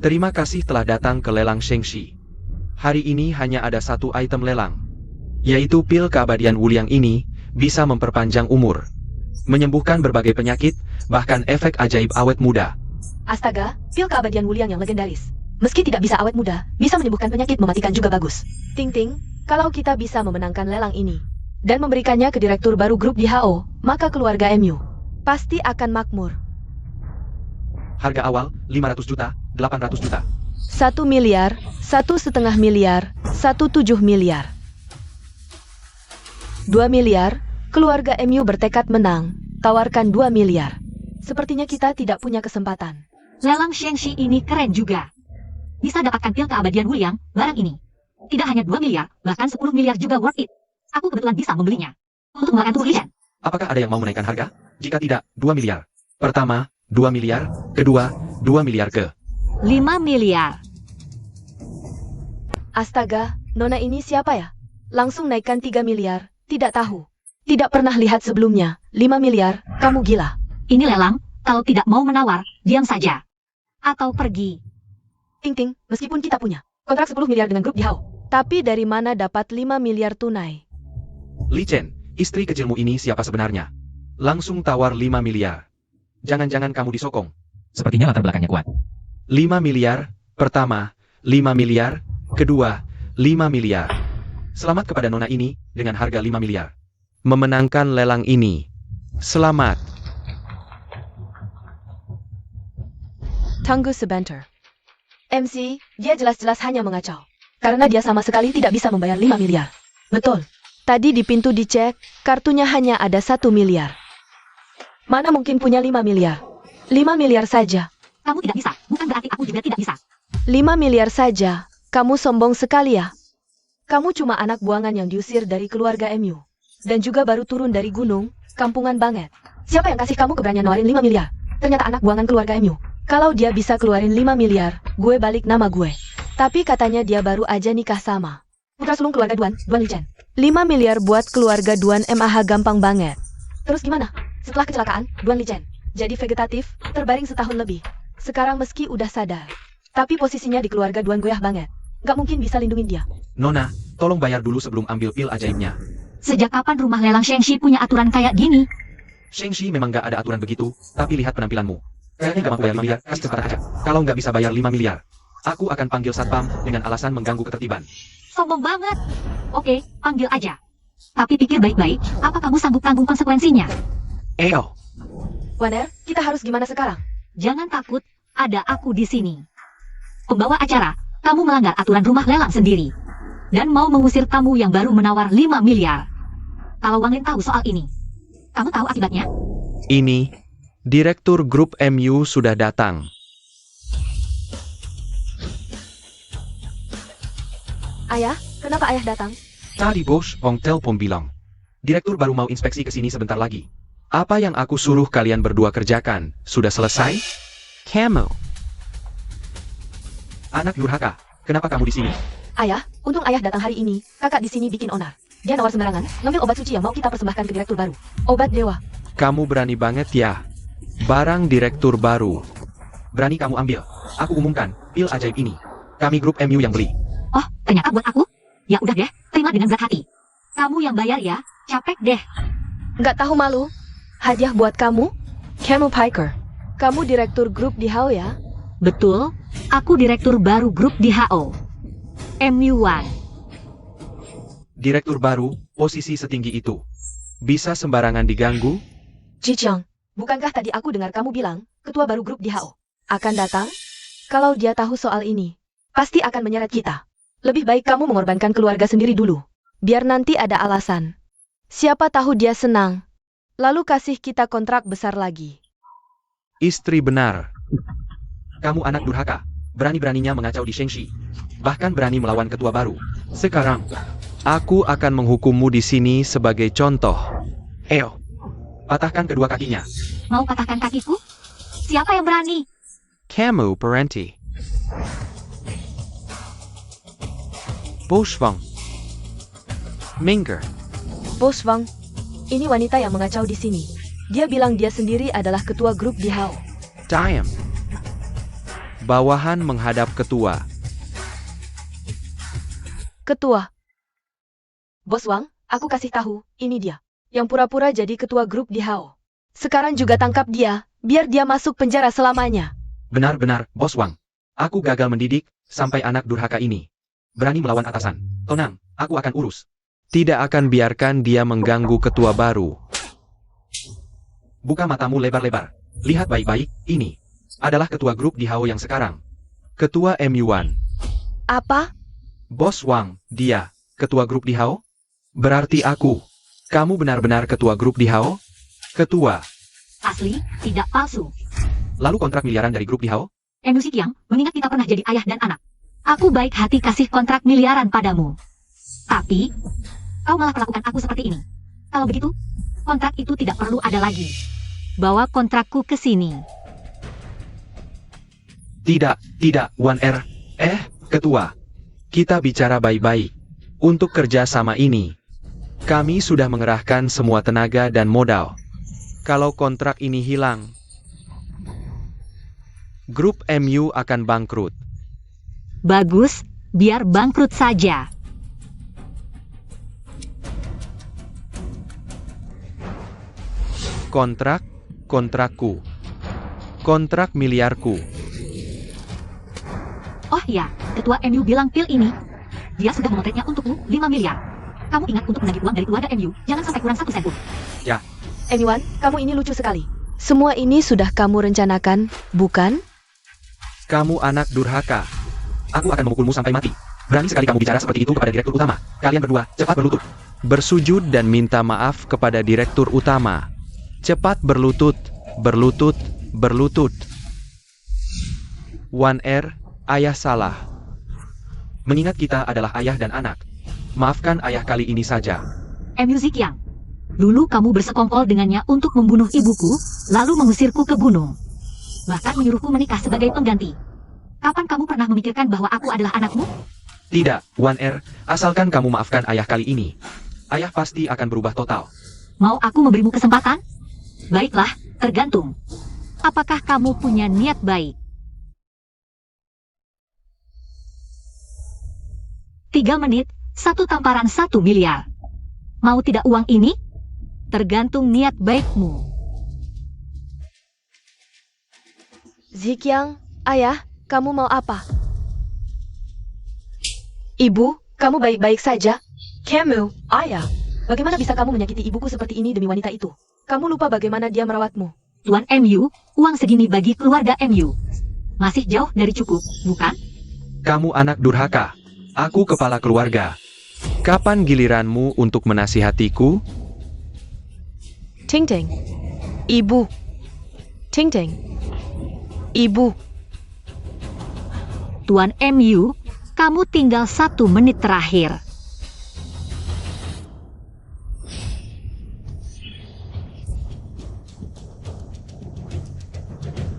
Terima kasih telah datang ke lelang Shengxi. Hari ini hanya ada satu item lelang, yaitu pil keabadian Wuliang ini, bisa memperpanjang umur, menyembuhkan berbagai penyakit, bahkan efek ajaib awet muda. Astaga, pil keabadian Wuliang yang legendaris. Meski tidak bisa awet muda, bisa menyembuhkan penyakit mematikan juga bagus. Ting Ting, kalau kita bisa memenangkan lelang ini, dan memberikannya ke direktur baru grup Dihao, maka keluarga MU pasti akan makmur. Harga awal, 500 juta, 800 juta. 1 miliar, 1,5 miliar, 1,7 miliar. 2 miliar, keluarga MU bertekad menang, tawarkan 2 miliar. Sepertinya kita tidak punya kesempatan. Lelang Shengxi ini keren juga. Bisa dapatkan pil keabadian Wuliang, barang ini. Tidak hanya 2 miliar, bahkan 10 miliar juga worth it. Aku kebetulan bisa membelinya. Untuk mengalahkan tubuh Li Chen. Apakah ada yang mau menaikkan harga? Jika tidak, 2 miliar. Pertama, 2 miliar. Kedua, 2 miliar ke. 5 miliar. Astaga, nona ini siapa ya? Langsung naikkan 3 miliar, tidak tahu. Tidak pernah lihat sebelumnya, 5 miliar, kamu gila. Ini lelang, kalau tidak mau menawar, diam saja. Atau pergi. Ting Ting, meskipun kita punya kontrak 10 miliar dengan grup Dihao, tapi dari mana dapat 5 miliar tunai? Li Chen, istri kecilmu ini siapa sebenarnya? Langsung tawar 5 miliar. Jangan-jangan kamu disokong. Sepertinya latar belakangnya kuat. 5 miliar, pertama, 5 miliar, kedua, 5 miliar. Selamat kepada nona ini, dengan harga 5 miliar. Memenangkan lelang ini. Selamat. Tunggu sebentar. MC, dia jelas-jelas hanya mengacau. Karena dia sama sekali tidak bisa membayar 5 miliar. Betul. Tadi di pintu dicek, kartunya hanya ada 1 miliar. Mana mungkin punya 5 miliar? 5 miliar saja. Kamu tidak bisa, bukan berarti aku juga tidak bisa. 5 miliar saja. Kamu sombong sekali ya. Kamu cuma anak buangan yang diusir dari keluarga MU. Dan juga baru turun dari gunung, kampungan banget. Siapa yang kasih kamu keberanian nawarin 5 miliar? Ternyata anak buangan keluarga MU. Kalau dia bisa keluarin 5 miliar, gue balik nama gue. Tapi katanya dia baru aja nikah sama putra sulung keluarga Duan Li Chen. 5 miliar buat keluarga Duan MAH gampang banget. Terus gimana? Setelah kecelakaan, Duan Li Chen jadi vegetatif, terbaring setahun lebih. Sekarang meski udah sadar, tapi posisinya di keluarga Duan goyah banget. Gak mungkin bisa lindungin dia. Nona, tolong bayar dulu sebelum ambil pil ajaibnya. Sejak kapan rumah lelang Shengxi punya aturan kayak gini? Shengxi memang gak ada aturan begitu, tapi lihat penampilanmu. Kayaknya gak mampu bayar 5 miliar, kasih kesempatan aja. Kalau nggak bisa bayar 5 miliar, aku akan panggil satpam dengan alasan mengganggu ketertiban. Sombong banget. Oke, panggil aja. Tapi pikir baik-baik, apa kamu sanggup tanggung konsekuensinya? Eyo, Waner, kita harus gimana sekarang? Jangan takut, ada aku di sini. Pembawa acara, kamu melanggar aturan rumah lelang sendiri. Dan mau mengusir tamu yang baru menawar 5 miliar. Kalau Wang Lin tahu soal ini, kamu tahu akibatnya? Ini, Direktur Grup MU sudah datang. Ayah, kenapa ayah datang? Tadi bos, Ong telepon bilang. Direktur baru mau inspeksi ke sini sebentar lagi. Apa yang aku suruh kalian berdua kerjakan, sudah selesai? Kamu. Anak durhaka, kenapa kamu di sini? Ayah, untung ayah datang hari ini. Kakak di sini bikin onar. Dia nawar sembarangan, ngambil obat suci yang mau kita persembahkan ke direktur baru. Obat dewa. Kamu berani banget ya. Barang direktur baru. Berani kamu ambil. Aku umumkan, pil ajaib ini. Kami grup MU yang beli. Oh, ternyata buat aku? Ya udah deh, terima dengan berat hati. Kamu yang bayar ya, capek deh. Nggak tahu malu? Hadiah buat kamu? Camel Piker. Kamu direktur grup di HO ya? Betul, aku direktur baru grup di HO. MU1. Direktur baru, posisi setinggi itu. Bisa sembarangan diganggu? Jichang, bukankah tadi aku dengar kamu bilang, ketua baru grup di HO akan datang? Kalau dia tahu soal ini, pasti akan menyeret kita. Lebih baik kamu mengorbankan keluarga sendiri dulu. Biar nanti ada alasan. Siapa tahu dia senang. Lalu kasih kita kontrak besar lagi. Istri benar. Kamu anak durhaka. Berani-beraninya mengacau di Shengshi. Bahkan berani melawan ketua baru. Sekarang, aku akan menghukummu di sini sebagai contoh. Eo, patahkan kedua kakinya. Mau patahkan kakiku? Siapa yang berani? Kamu Parenti. Boswang. Minger. Bos Wang, ini wanita yang mengacau di sini. Dia bilang dia sendiri adalah ketua grup di HO. Diem. Bawahan menghadap ketua. Ketua. Bos Wang, aku kasih tahu, ini dia. Yang pura-pura jadi ketua grup di HO. Sekarang juga tangkap dia, biar dia masuk penjara selamanya. Benar-benar, Bos Wang. Aku gagal mendidik, sampai anak durhaka ini. Berani melawan atasan. Tenang, aku akan urus. Tidak akan biarkan dia mengganggu ketua baru. Buka matamu lebar-lebar. Lihat baik-baik, ini adalah ketua grup di HO yang sekarang. Ketua MU1. Apa? Bos Wang, dia, ketua grup di HO? Berarti aku. Kamu benar-benar ketua grup di HO? Ketua. Asli, tidak palsu. Lalu kontrak miliaran dari grup di HO? MU Sikiang, mengingat kita pernah jadi ayah dan anak. Aku baik hati kasih kontrak miliaran padamu. Tapi, kau malah perlakukan aku seperti ini. Kalau begitu, kontrak itu tidak perlu ada lagi. Bawa kontrakku ke sini. Tidak, 1R. Ketua. Kita bicara baik-baik. Untuk kerja sama ini, kami sudah mengerahkan semua tenaga dan modal. Kalau kontrak ini hilang, grup MU akan bangkrut. Bagus, biar bangkrut saja. Kontrakku. Kontrak miliarku. Oh ya, ketua MU bilang pil ini. Dia sudah memotretnya untukmu 5 miliar. Kamu ingat untuk menagih uang dari keluarga MU, jangan sampai kurang 1 sen pun. Ya, Anyone, kamu ini lucu sekali. Semua ini sudah kamu rencanakan, bukan? kamu anak durhaka. Aku akan memukulmu sampai mati. Berani sekali kamu bicara seperti itu kepada direktur utama. Kalian berdua, cepat berlutut. Bersujud dan minta maaf kepada direktur utama. Cepat berlutut, berlutut, berlutut. 1R, ayah salah. Mengingat kita adalah ayah dan anak. Maafkan ayah kali ini saja. MU Sikiang, dulu kamu bersekongkol dengannya untuk membunuh ibuku, lalu mengusirku ke gunung. Bahkan menyuruhku menikah sebagai pengganti. Kapan kamu pernah memikirkan bahwa aku adalah anakmu? Tidak, 1R, asalkan kamu maafkan ayah kali ini. Ayah pasti akan berubah total. Mau aku memberimu kesempatan? Baiklah, tergantung. Apakah kamu punya niat baik? 3 menit, 1 tamparan 1 miliar. Mau tidak uang ini? Tergantung niat baikmu. Zikyang, ayah, kamu mau apa? Ibu, kamu baik-baik saja? Kamu, ayah, bagaimana bisa kamu menyakiti ibuku seperti ini demi wanita itu? Kamu lupa bagaimana dia merawatmu. Tuan MU, uang segini bagi keluarga MU. Masih jauh dari cukup, bukan? Kamu anak durhaka. Aku kepala keluarga. Kapan giliranmu untuk menasihatiku? Ting ting. Ibu. Ting Ting. Ibu. Tuan MU, kamu tinggal 1 menit terakhir.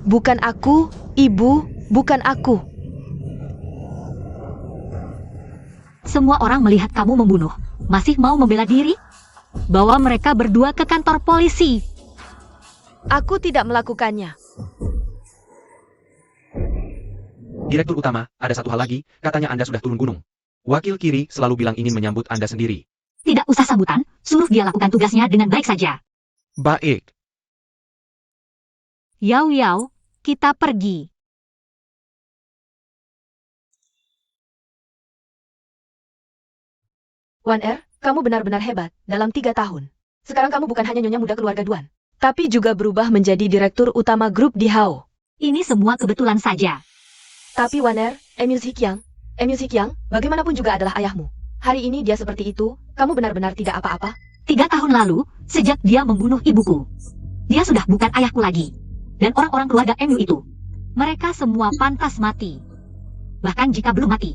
Bukan aku, Ibu, bukan aku. Semua orang melihat kamu membunuh. Masih mau membela diri? Bawa mereka berdua ke kantor polisi. Aku tidak melakukannya. Direktur utama, ada satu hal lagi, katanya Anda sudah turun gunung. Wakil kiri selalu bilang ingin menyambut Anda sendiri. Tidak usah sambutan, suruh dia lakukan tugasnya dengan baik saja. Baik. Yau Yau, kita pergi. Wan Er, kamu benar-benar hebat. Dalam 3 tahun. Sekarang kamu bukan hanya nyonya muda keluarga Duan, tapi juga berubah menjadi direktur utama grup di Hao. Ini semua kebetulan saja. Tapi Wan Er, Emil Ziqiang, bagaimanapun juga adalah ayahmu. Hari ini dia seperti itu, kamu benar-benar tidak apa-apa. 3 tahun lalu, sejak dia membunuh ibuku, dia sudah bukan ayahku lagi. Dan orang-orang keluarga MU itu, mereka semua pantas mati. Bahkan jika belum mati,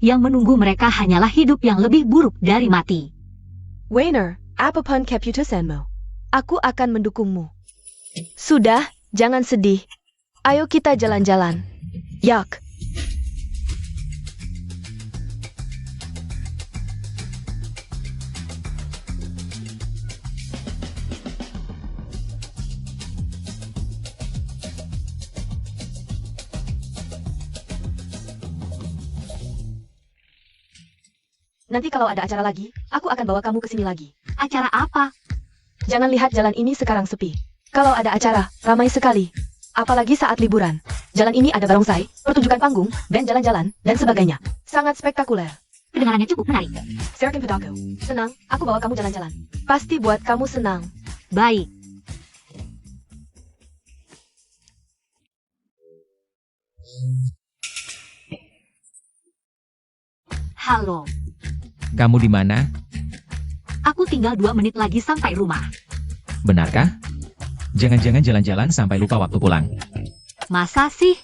yang menunggu mereka hanyalah hidup yang lebih buruk dari mati. Weiner, apapun keputusanmu, aku akan mendukungmu. Sudah, jangan sedih. Ayo kita jalan-jalan. Yak. Nanti kalau ada acara lagi, aku akan bawa kamu ke sini lagi. Acara apa? Jangan lihat jalan ini sekarang sepi. Kalau ada acara, ramai sekali. Apalagi saat liburan. Jalan ini ada barongsai, pertunjukan panggung, band jalan-jalan, dan sebagainya. Sangat spektakuler. Kedengarannya cukup menarik. Serkin Pedago. Senang, aku bawa kamu jalan-jalan. Pasti buat kamu senang. Baik. Halo, Kamu di mana? aku tinggal 2 menit lagi sampai rumah. Benarkah? Jangan-jangan jalan-jalan sampai lupa waktu pulang. Masa sih?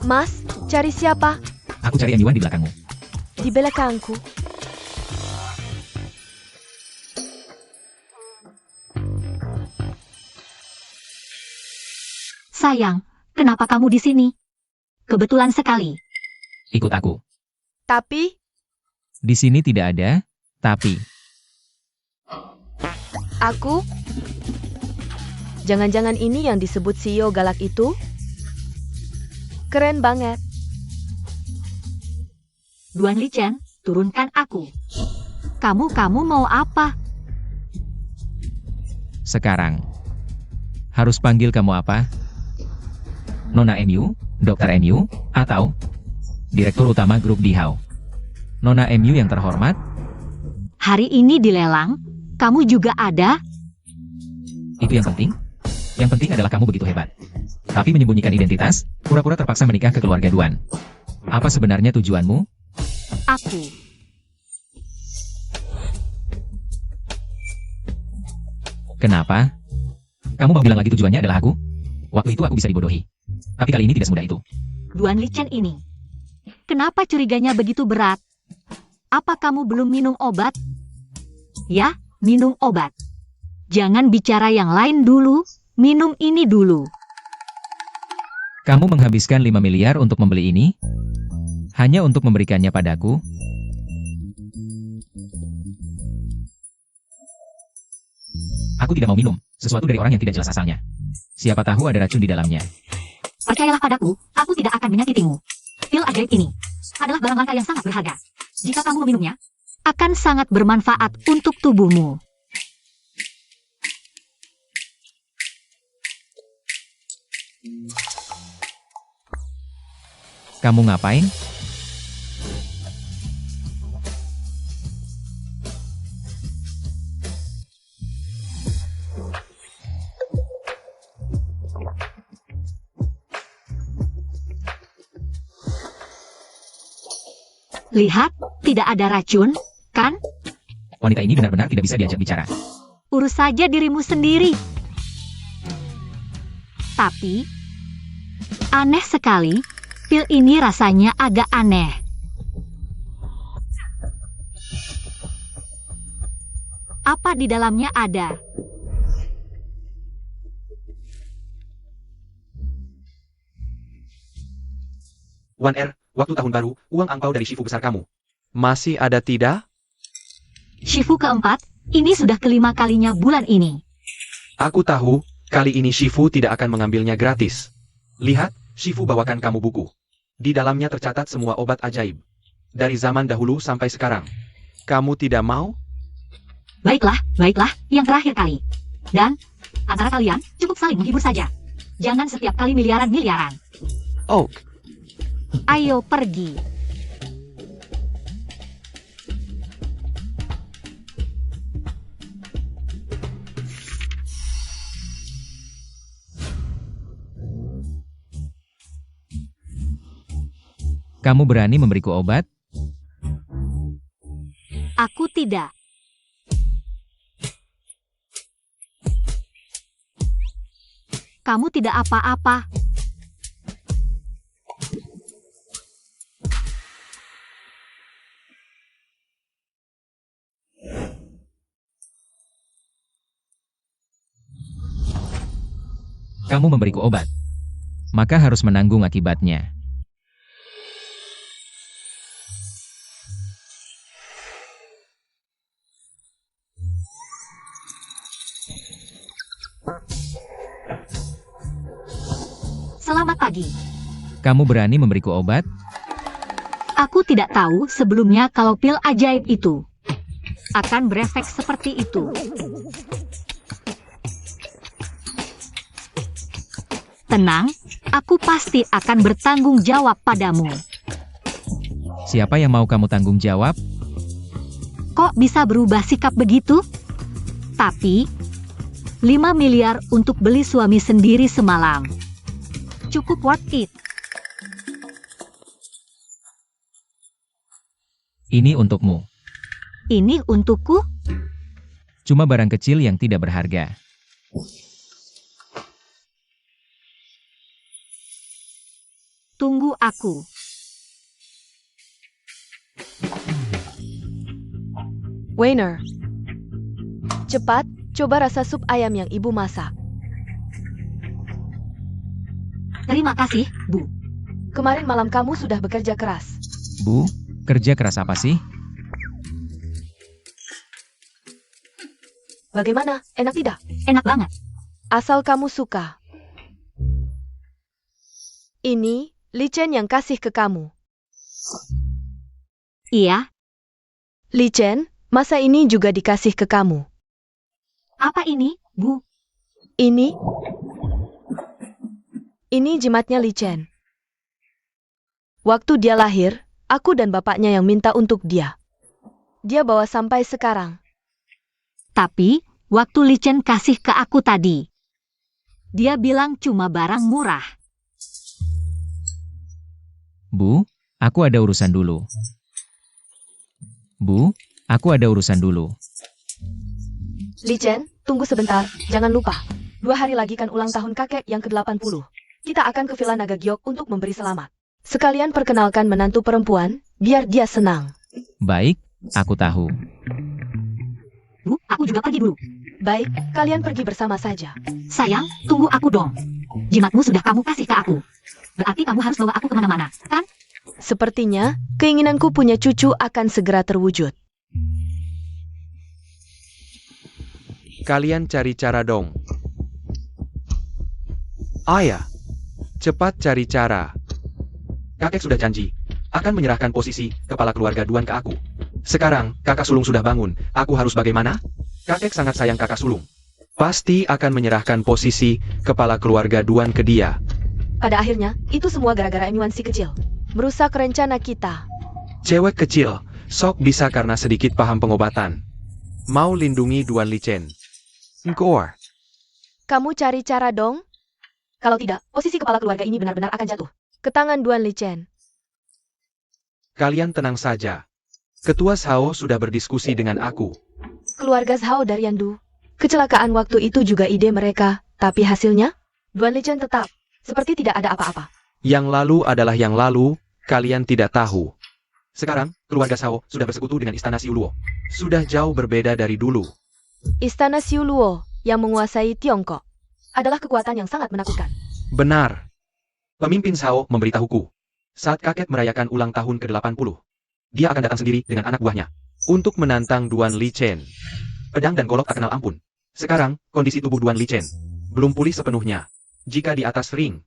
Mas, cari siapa? Aku cari MUan di belakangmu. Di belakangku. Sayang, kenapa kamu di sini? Kebetulan sekali. Ikut aku. Tapi, Di sini tidak ada, tapi. aku... Jangan-jangan ini yang disebut CEO galak itu? Keren banget. Duan Lichen, turunkan aku. Kamu mau apa? Sekarang. Harus panggil kamu apa? Nona MU, Dokter MU, atau Direktur Utama Grup di Hao. Nona MU yang terhormat, Hari ini dilelang, kamu juga ada? itu yang penting. Yang penting adalah kamu begitu hebat. Tapi menyembunyikan identitas, pura-pura terpaksa menikah ke keluarga Duan. Apa sebenarnya tujuanmu? Aku. Kenapa? Kamu mau bilang lagi tujuannya adalah aku? Waktu itu aku bisa dibodohi. Tapi kali ini tidak semudah itu. Duan Lichen ini. Kenapa curiganya begitu berat? Apa kamu belum minum obat? Ya, minum obat. Jangan bicara yang lain dulu, minum ini dulu. Kamu menghabiskan 5 miliar untuk membeli ini? Hanya untuk memberikannya padaku? Aku tidak mau minum sesuatu dari orang yang tidak jelas asalnya. Siapa tahu ada racun di dalamnya. Percayalah padaku, aku tidak akan menyakitimu. Pil ajaib ini adalah barang langka yang sangat berharga. Jika kamu meminumnya, akan sangat bermanfaat untuk tubuhmu. Kamu ngapain? Lihat, tidak ada racun, kan? Wanita ini benar-benar tidak bisa diajak bicara. Urus saja dirimu sendiri. Tapi, aneh sekali, pil ini rasanya agak aneh. Apa di dalamnya ada? Wan Er, waktu tahun baru, uang angpau dari Shifu besar kamu. Masih ada tidak? Shifu keempat, ini sudah kelima kalinya bulan ini. Aku tahu, kali ini Shifu tidak akan mengambilnya gratis. Lihat, Shifu bawakan kamu buku. Di dalamnya tercatat semua obat ajaib. Dari zaman dahulu sampai sekarang. Kamu tidak mau? Baiklah, yang terakhir kali. Dan, antara kalian, cukup saling menghibur saja. Jangan setiap kali miliaran-miliaran. Oh, Ayo pergi. Kamu berani memberiku obat? Aku tidak. Kamu tidak apa-apa. Kamu memberiku obat. Maka harus menanggung akibatnya. Selamat pagi. Kamu berani memberiku obat? Aku tidak tahu sebelumnya kalau pil ajaib itu akan berefek seperti itu. Tenang, aku pasti akan bertanggung jawab padamu. Siapa yang mau kamu tanggung jawab? Kok bisa berubah sikap begitu? Tapi, 5 miliar untuk beli suami sendiri semalam. Cukup worth it. Ini untukmu. Ini untukku? Cuma barang kecil yang tidak berharga. Tunggu aku. Weiner, cepat, coba rasa sup ayam yang ibu masak. Terima kasih, Bu. Kemarin malam kamu sudah bekerja keras. Bu, kerja keras apa sih? Bagaimana, enak tidak? Enak banget. Asal kamu suka. Ini, Li Chen yang kasih ke kamu. Iya, Li Chen, masa ini juga dikasih ke kamu. apa ini, Bu? Ini jimatnya Li Chen. Waktu dia lahir, aku dan bapaknya yang minta untuk dia. Dia bawa sampai sekarang. Tapi, waktu Li Chen kasih ke aku tadi, dia bilang cuma barang murah. Bu, aku ada urusan dulu. Bu, aku ada urusan dulu. Li Chen, tunggu sebentar, jangan lupa. 2 hari lagi kan ulang tahun kakek yang ke-80. Kita akan ke Villa Naga Giok untuk memberi selamat. Sekalian perkenalkan menantu perempuan, biar dia senang. Baik, aku tahu. Bu, aku juga pergi dulu. Baik, kalian pergi bersama saja. Sayang, tunggu aku dong. Jimatmu sudah kamu kasih ke aku. Berarti kamu harus bawa aku kemana-mana, kan? Sepertinya, keinginanku punya cucu akan segera terwujud. kalian cari cara dong. Ayah, cepat cari cara. Kakek sudah janji, akan menyerahkan posisi kepala keluarga Duan ke aku. Sekarang, kakak sulung sudah bangun, aku harus bagaimana? Kakek sangat sayang kakak sulung. Pasti akan menyerahkan posisi kepala keluarga Duan ke dia. Pada akhirnya, itu semua gara-gara Enyuan si kecil. Merusak rencana kita. Cewek kecil, sok bisa karena sedikit paham pengobatan. Mau lindungi Duan Li Chen. Ngor. Kamu cari cara dong? Kalau tidak, posisi kepala keluarga ini benar-benar akan jatuh ke tangan Duan Li Chen. Kalian tenang saja. Ketua Zhao sudah berdiskusi dengan aku. Keluarga Zhao dari Yandu. Kecelakaan waktu itu juga ide mereka, tapi hasilnya? Duan Lichen tetap, seperti tidak ada apa-apa. Yang lalu adalah yang lalu, kalian tidak tahu. Sekarang, keluarga Zhao sudah bersekutu dengan Istana Xiuluo. Sudah jauh berbeda dari dulu. Istana Xiuluo yang menguasai Tiongkok adalah kekuatan yang sangat menakutkan. Benar. Pemimpin Zhao memberitahuku. Saat kakek merayakan ulang tahun ke-80, dia akan datang sendiri dengan anak buahnya untuk menantang Duan Lichen. Pedang dan golok tak kenal ampun. Sekarang, kondisi tubuh Duan Lichen belum pulih sepenuhnya. Jika di atas ring,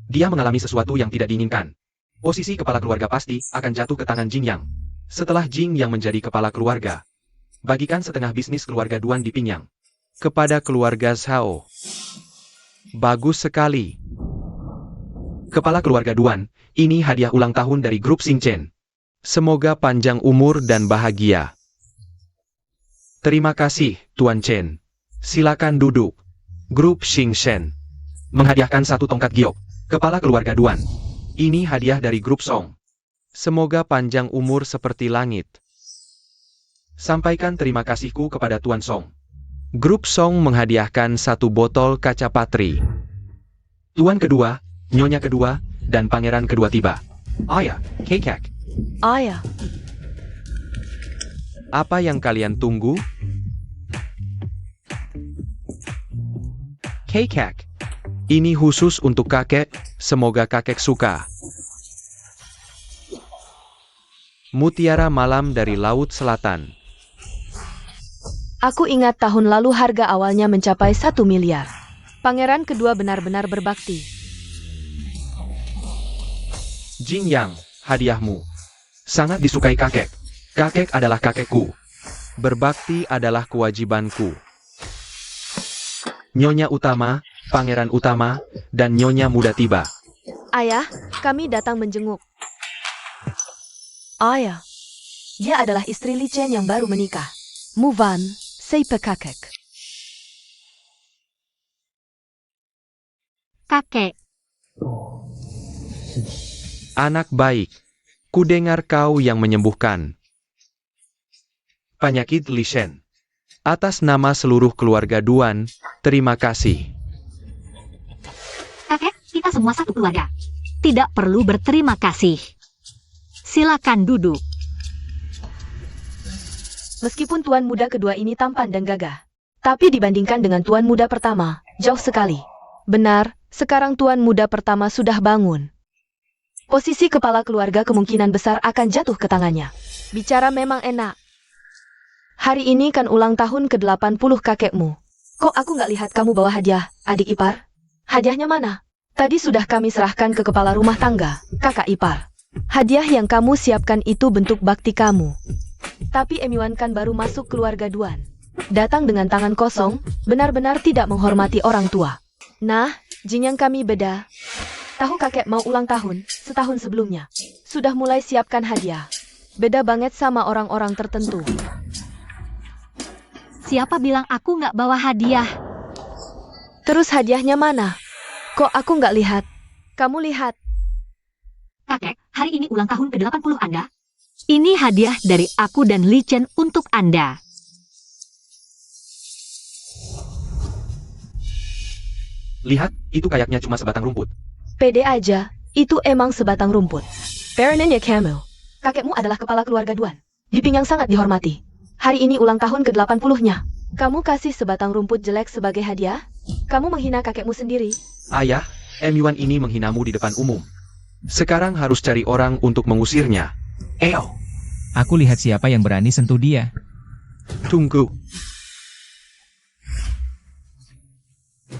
dia mengalami sesuatu yang tidak diinginkan. Posisi kepala keluarga pasti akan jatuh ke tangan Jing Yang. Setelah Jing Yang menjadi kepala keluarga, bagikan setengah bisnis keluarga Duan di Pingyang kepada keluarga Zhao. Bagus sekali. Kepala keluarga Duan, ini hadiah ulang tahun dari grup Xingchen. Semoga panjang umur dan bahagia. Terima kasih, Tuan Chen. Silakan duduk. Grup Xingchen menghadiahkan 1 tongkat giok. Kepala keluarga Duan. Ini hadiah dari grup Song. Semoga panjang umur seperti langit. Sampaikan terima kasihku kepada Tuan Song. Grup Song menghadiahkan 1 botol kaca patri. Tuan kedua, Nyonya kedua, dan Pangeran kedua tiba. Ayah, Kekak. Ayah, Apa yang kalian tunggu? Kekak. Ini khusus untuk kakek, semoga kakek suka. Mutiara malam dari Laut Selatan. aku ingat tahun lalu harga awalnya mencapai 1 miliar. Pangeran kedua benar-benar berbakti. Jing Yang, hadiahmu. Sangat disukai kakek. Kakek adalah kakekku. Berbakti adalah kewajibanku. Nyonya utama, pangeran utama, dan nyonya muda tiba. Ayah, kami datang menjenguk. Ayah, dia adalah istri Li Chen yang baru menikah. Muvan, Seipe kakek. Kakek, Anak baik. Kudengar kau yang menyembuhkan penyakit Li Shen. Atas nama seluruh keluarga Duan, terima kasih. kakek, kita semua satu keluarga. Tidak perlu berterima kasih. Silakan duduk. Meskipun tuan muda kedua ini tampan dan gagah, tapi dibandingkan dengan tuan muda pertama, jauh sekali. Benar, sekarang tuan muda pertama sudah bangun. Posisi kepala keluarga kemungkinan besar akan jatuh ke tangannya. Bicara memang enak. Hari ini kan ulang tahun ke-80 kakekmu. Kok aku nggak lihat kamu bawa hadiah, adik ipar? Hadiahnya mana? Tadi sudah kami serahkan ke kepala rumah tangga, kakak ipar. Hadiah yang kamu siapkan itu bentuk bakti kamu. Tapi Emiwan kan baru masuk keluarga Duan. Datang dengan tangan kosong, benar-benar tidak menghormati orang tua. Nah, Jing Yang kami beda. Tahu kakek mau ulang tahun, setahun sebelumnya. Sudah mulai siapkan hadiah. Beda banget sama orang-orang tertentu. Siapa bilang aku nggak bawa hadiah? Terus hadiahnya mana? Kok aku nggak lihat? Kamu lihat. Kakek, hari ini ulang tahun ke-80 Anda. Ini hadiah dari aku dan Li Chen untuk Anda. Lihat, itu kayaknya cuma sebatang rumput. Pede aja, itu emang sebatang rumput. Baronnya Camel, kakekmu adalah kepala keluarga Duan. Di Pingyang sangat dihormati. Hari ini ulang tahun ke-80-nya. Kamu kasih sebatang rumput jelek sebagai hadiah? Kamu menghina kakekmu sendiri. Ayah, Yuan ini menghinamu di depan umum. Sekarang harus cari orang untuk mengusirnya. Eo, Aku lihat siapa yang berani sentuh dia. tunggu.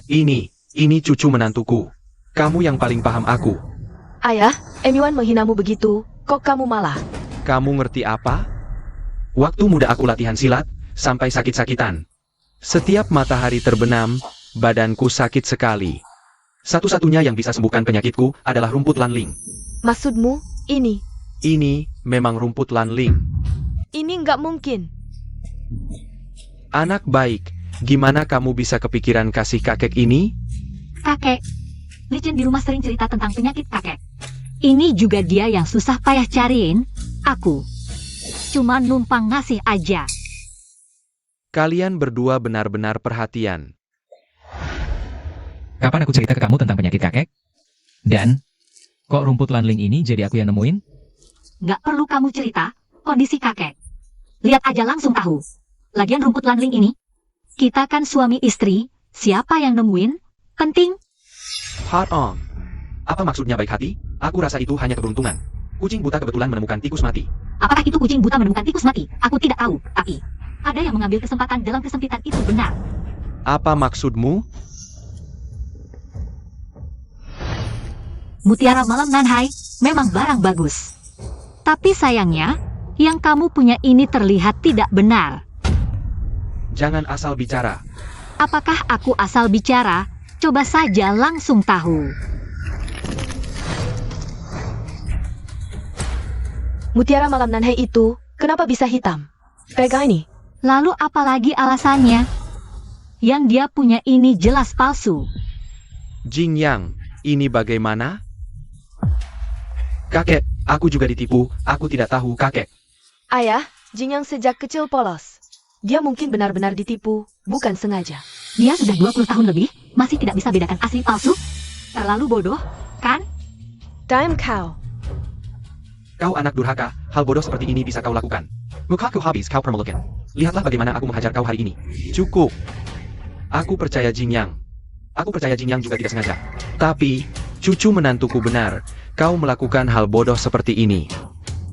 Ini cucu menantuku. Kamu yang paling paham aku. Ayah, Emiwan menghinamu begitu, kok kamu malah? Kamu ngerti apa? Waktu muda aku latihan silat, sampai sakit-sakitan. Setiap matahari terbenam, badanku sakit sekali. Satu-satunya yang bisa sembuhkan penyakitku adalah rumput lanling. Maksudmu, ini? Ini memang rumput lanling. Ini nggak mungkin. Anak baik, gimana kamu bisa kepikiran kasih kakek ini? Kakek, Li Chen di rumah sering cerita tentang penyakit kakek. Ini juga dia yang susah payah cariin. aku. Cuma numpang ngasih aja. Kalian berdua benar-benar perhatian. Kapan aku cerita ke kamu tentang penyakit kakek? Dan, kok rumput lanling ini jadi aku yang nemuin? Nggak perlu kamu cerita kondisi kakek. Lihat aja langsung tahu. Lagian rumput lanling ini, kita kan suami istri, siapa yang nemuin? Penting. Hot on. Apa maksudnya baik hati? Aku rasa itu hanya keberuntungan. Kucing buta kebetulan menemukan tikus mati. Apakah itu kucing buta menemukan tikus mati? Aku tidak tahu, tapi ada yang mengambil kesempatan dalam kesempitan itu benar. Apa maksudmu? Mutiara malam Nanhai memang barang bagus. Tapi sayangnya, yang kamu punya ini terlihat tidak benar. Jangan asal bicara. Apakah aku asal bicara? Coba saja langsung tahu. Mutiara malam Nanhai itu, kenapa bisa hitam? Pegang ini. Lalu apalagi alasannya? Yang dia punya ini jelas palsu. Jing Yang, ini bagaimana? Kakek, aku juga ditipu. Aku tidak tahu, kakek. Ayah, Jing Yang sejak kecil polos. Dia mungkin benar-benar ditipu, bukan sengaja. Dia sudah 20 tahun lebih, masih tidak bisa bedakan asli palsu? Terlalu bodoh, kan? Time cow. Kau anak durhaka, hal bodoh seperti ini bisa kau lakukan. Mukaku habis kau permelukan. Lihatlah bagaimana aku menghajar kau hari ini. Cukup. Aku percaya Jing Yang. Aku percaya Jing Yang juga tidak sengaja. Tapi, cucu menantuku benar. Kau melakukan hal bodoh seperti ini.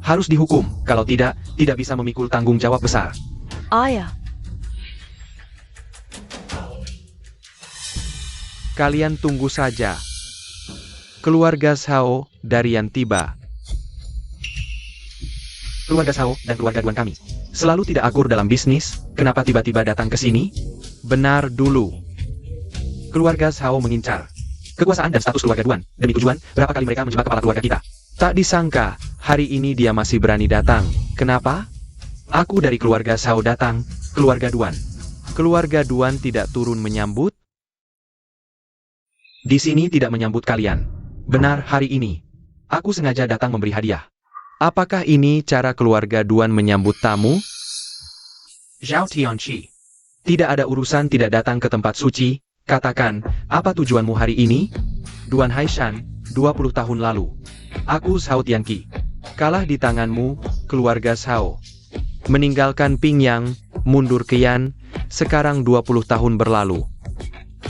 Harus dihukum, kalau tidak, tidak bisa memikul tanggung jawab besar. Ayah. Kalian tunggu saja. Keluarga Shao dari yang tiba. Keluarga Shao dan keluarga Duan kami selalu tidak akur dalam bisnis. Kenapa tiba-tiba datang ke sini? Benar dulu. Keluarga Shao mengincar kekuasaan dan status keluarga Duan. Demi tujuan, berapa kali mereka menjebak kepala keluarga kita. Tak disangka, hari ini dia masih berani datang. Kenapa? Aku dari keluarga Shao datang, keluarga Duan. Keluarga Duan tidak turun menyambut. Di sini tidak menyambut kalian. Benar, hari ini. Aku sengaja datang memberi hadiah. Apakah ini cara keluarga Duan menyambut tamu? Zhao Tianqi. Tidak ada urusan tidak datang ke tempat suci. Katakan, apa tujuanmu hari ini? Duan Haishan, 20 tahun lalu. Aku Shao Tianqi. Kalah di tanganmu, keluarga Shao. Meninggalkan Pingyang, mundur ke Yan, sekarang 20 tahun berlalu.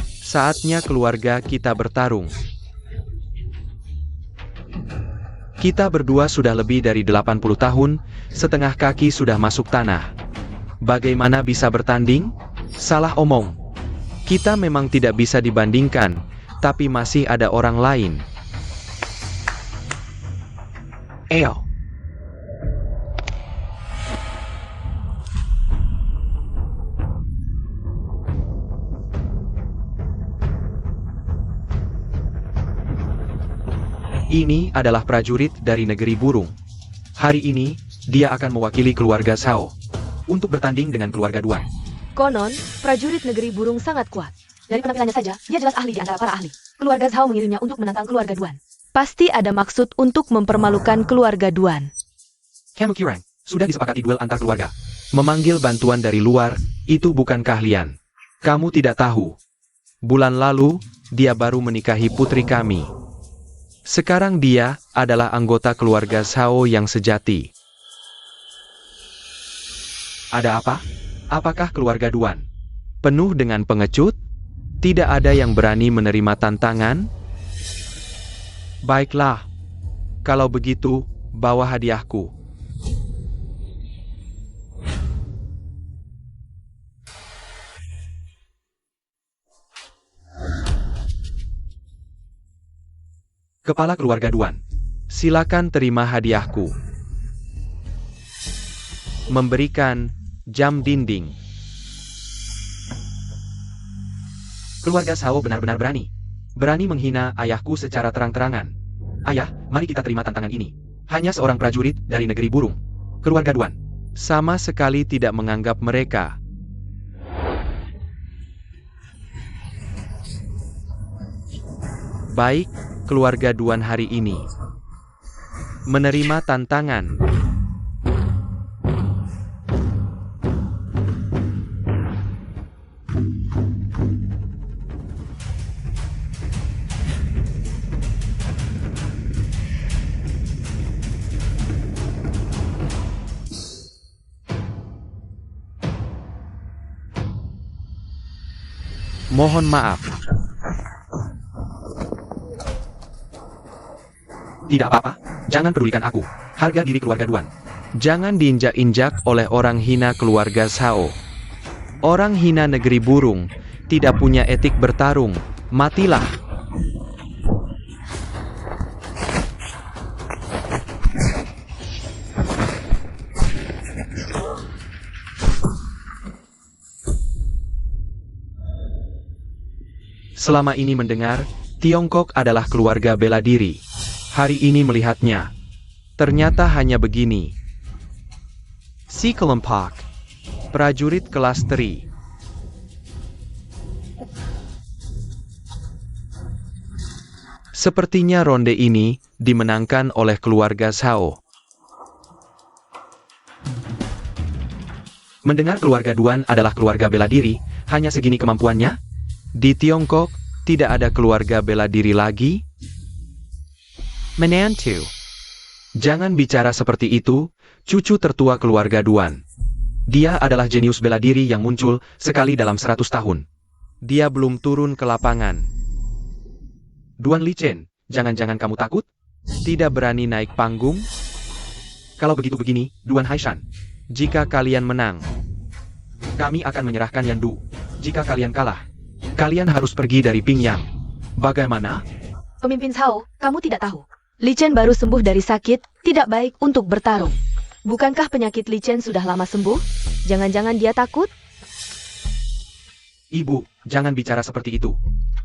Saatnya keluarga kita bertarung. Kita berdua sudah lebih dari 80 tahun, setengah kaki sudah masuk tanah. Bagaimana bisa bertanding? Salah omong. Kita memang tidak bisa dibandingkan, tapi masih ada orang lain. Eo. Ini adalah prajurit dari negeri burung. Hari ini, dia akan mewakili keluarga Shao untuk bertanding dengan keluarga Duan. Konon, prajurit negeri burung sangat kuat. Dari penampilannya saja, dia jelas ahli di antara para ahli. Keluarga Zhao mengirimnya untuk menantang keluarga Duan. Pasti ada maksud untuk mempermalukan keluarga Duan. Kamu Kirang, sudah disepakati duel antar keluarga. Memanggil bantuan dari luar, itu bukan keahlian. Kamu tidak tahu. Bulan lalu, dia baru menikahi putri kami. Sekarang dia adalah anggota keluarga Shao yang sejati. Ada apa? Apakah keluarga Duan penuh dengan pengecut? Tidak ada yang berani menerima tantangan? Baiklah. Kalau begitu, bawa hadiahku. Kepala keluarga Duan, silakan terima hadiahku. Memberikan jam dinding. Keluarga Shao benar-benar berani. Berani menghina ayahku secara terang-terangan. Ayah, mari kita terima tantangan ini. Hanya seorang prajurit dari negeri burung. Keluarga Duan sama sekali tidak menganggap mereka. Baik, keluarga Duan hari ini menerima tantangan. Mohon maaf. Tidak apa-apa, jangan pedulikan aku. Harga diri keluarga Duan. Jangan diinjak-injak oleh orang hina keluarga Shao. Orang hina negeri burung, tidak punya etik bertarung. Matilah. Selama ini mendengar, Tiongkok adalah keluarga bela diri. Hari ini melihatnya. Ternyata hanya begini. Si kelempak. Prajurit kelas teri. Sepertinya ronde ini dimenangkan oleh keluarga Shao. Mendengar keluarga Duan adalah keluarga bela diri, hanya segini kemampuannya? Di Tiongkok, tidak ada keluarga bela diri lagi? Menantu. Jangan bicara seperti itu, cucu tertua keluarga Duan. Dia adalah jenius bela diri yang muncul sekali dalam 100 tahun. Dia belum turun ke lapangan. Duan Lichen, jangan-jangan kamu takut? Tidak berani naik panggung? Kalau begitu begini, Duan Haishan. Jika kalian menang, kami akan menyerahkan Yandu. Jika kalian kalah, kalian harus pergi dari Pingyang. Bagaimana? Pemimpin Shao, kamu tidak tahu. Li Chen baru sembuh dari sakit, tidak baik untuk bertarung. Bukankah penyakit Li Chen sudah lama sembuh? Jangan-jangan dia takut? Ibu, jangan bicara seperti itu.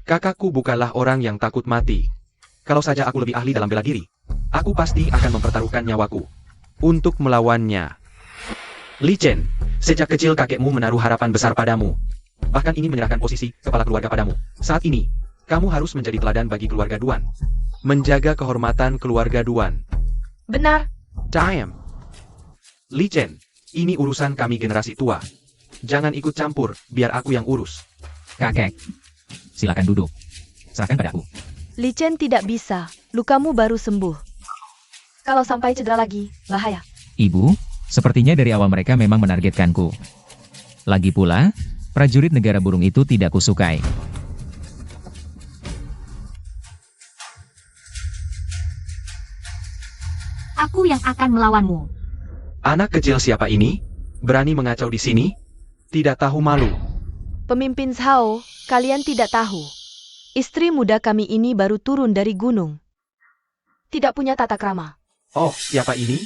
Kakakku bukanlah orang yang takut mati. Kalau saja aku lebih ahli dalam bela diri, aku pasti akan mempertaruhkan nyawaku untuk melawannya. Li Chen, sejak kecil kakekmu menaruh harapan besar padamu. Bahkan ingin menyerahkan posisi kepala keluarga padamu. Saat ini, kamu harus menjadi teladan bagi keluarga Duan. Menjaga kehormatan keluarga Duan. Benar. Diam. Li Chen, ini urusan kami generasi tua. Jangan ikut campur, biar aku yang urus. Kakek, silakan duduk. Serahkan padaku. Li Chen tidak bisa. Lukamu baru sembuh. Kalau sampai cedera lagi, bahaya. Ibu, sepertinya dari awal mereka memang menargetkanku. Lagi pula, prajurit negara burung itu tidak kusukai. Aku yang akan melawanmu. Anak kecil siapa ini? Berani mengacau di sini? Tidak tahu malu. Pemimpin Shao, kalian tidak tahu. Istri muda kami ini baru turun dari gunung. Tidak punya tata krama. Oh, siapa ini?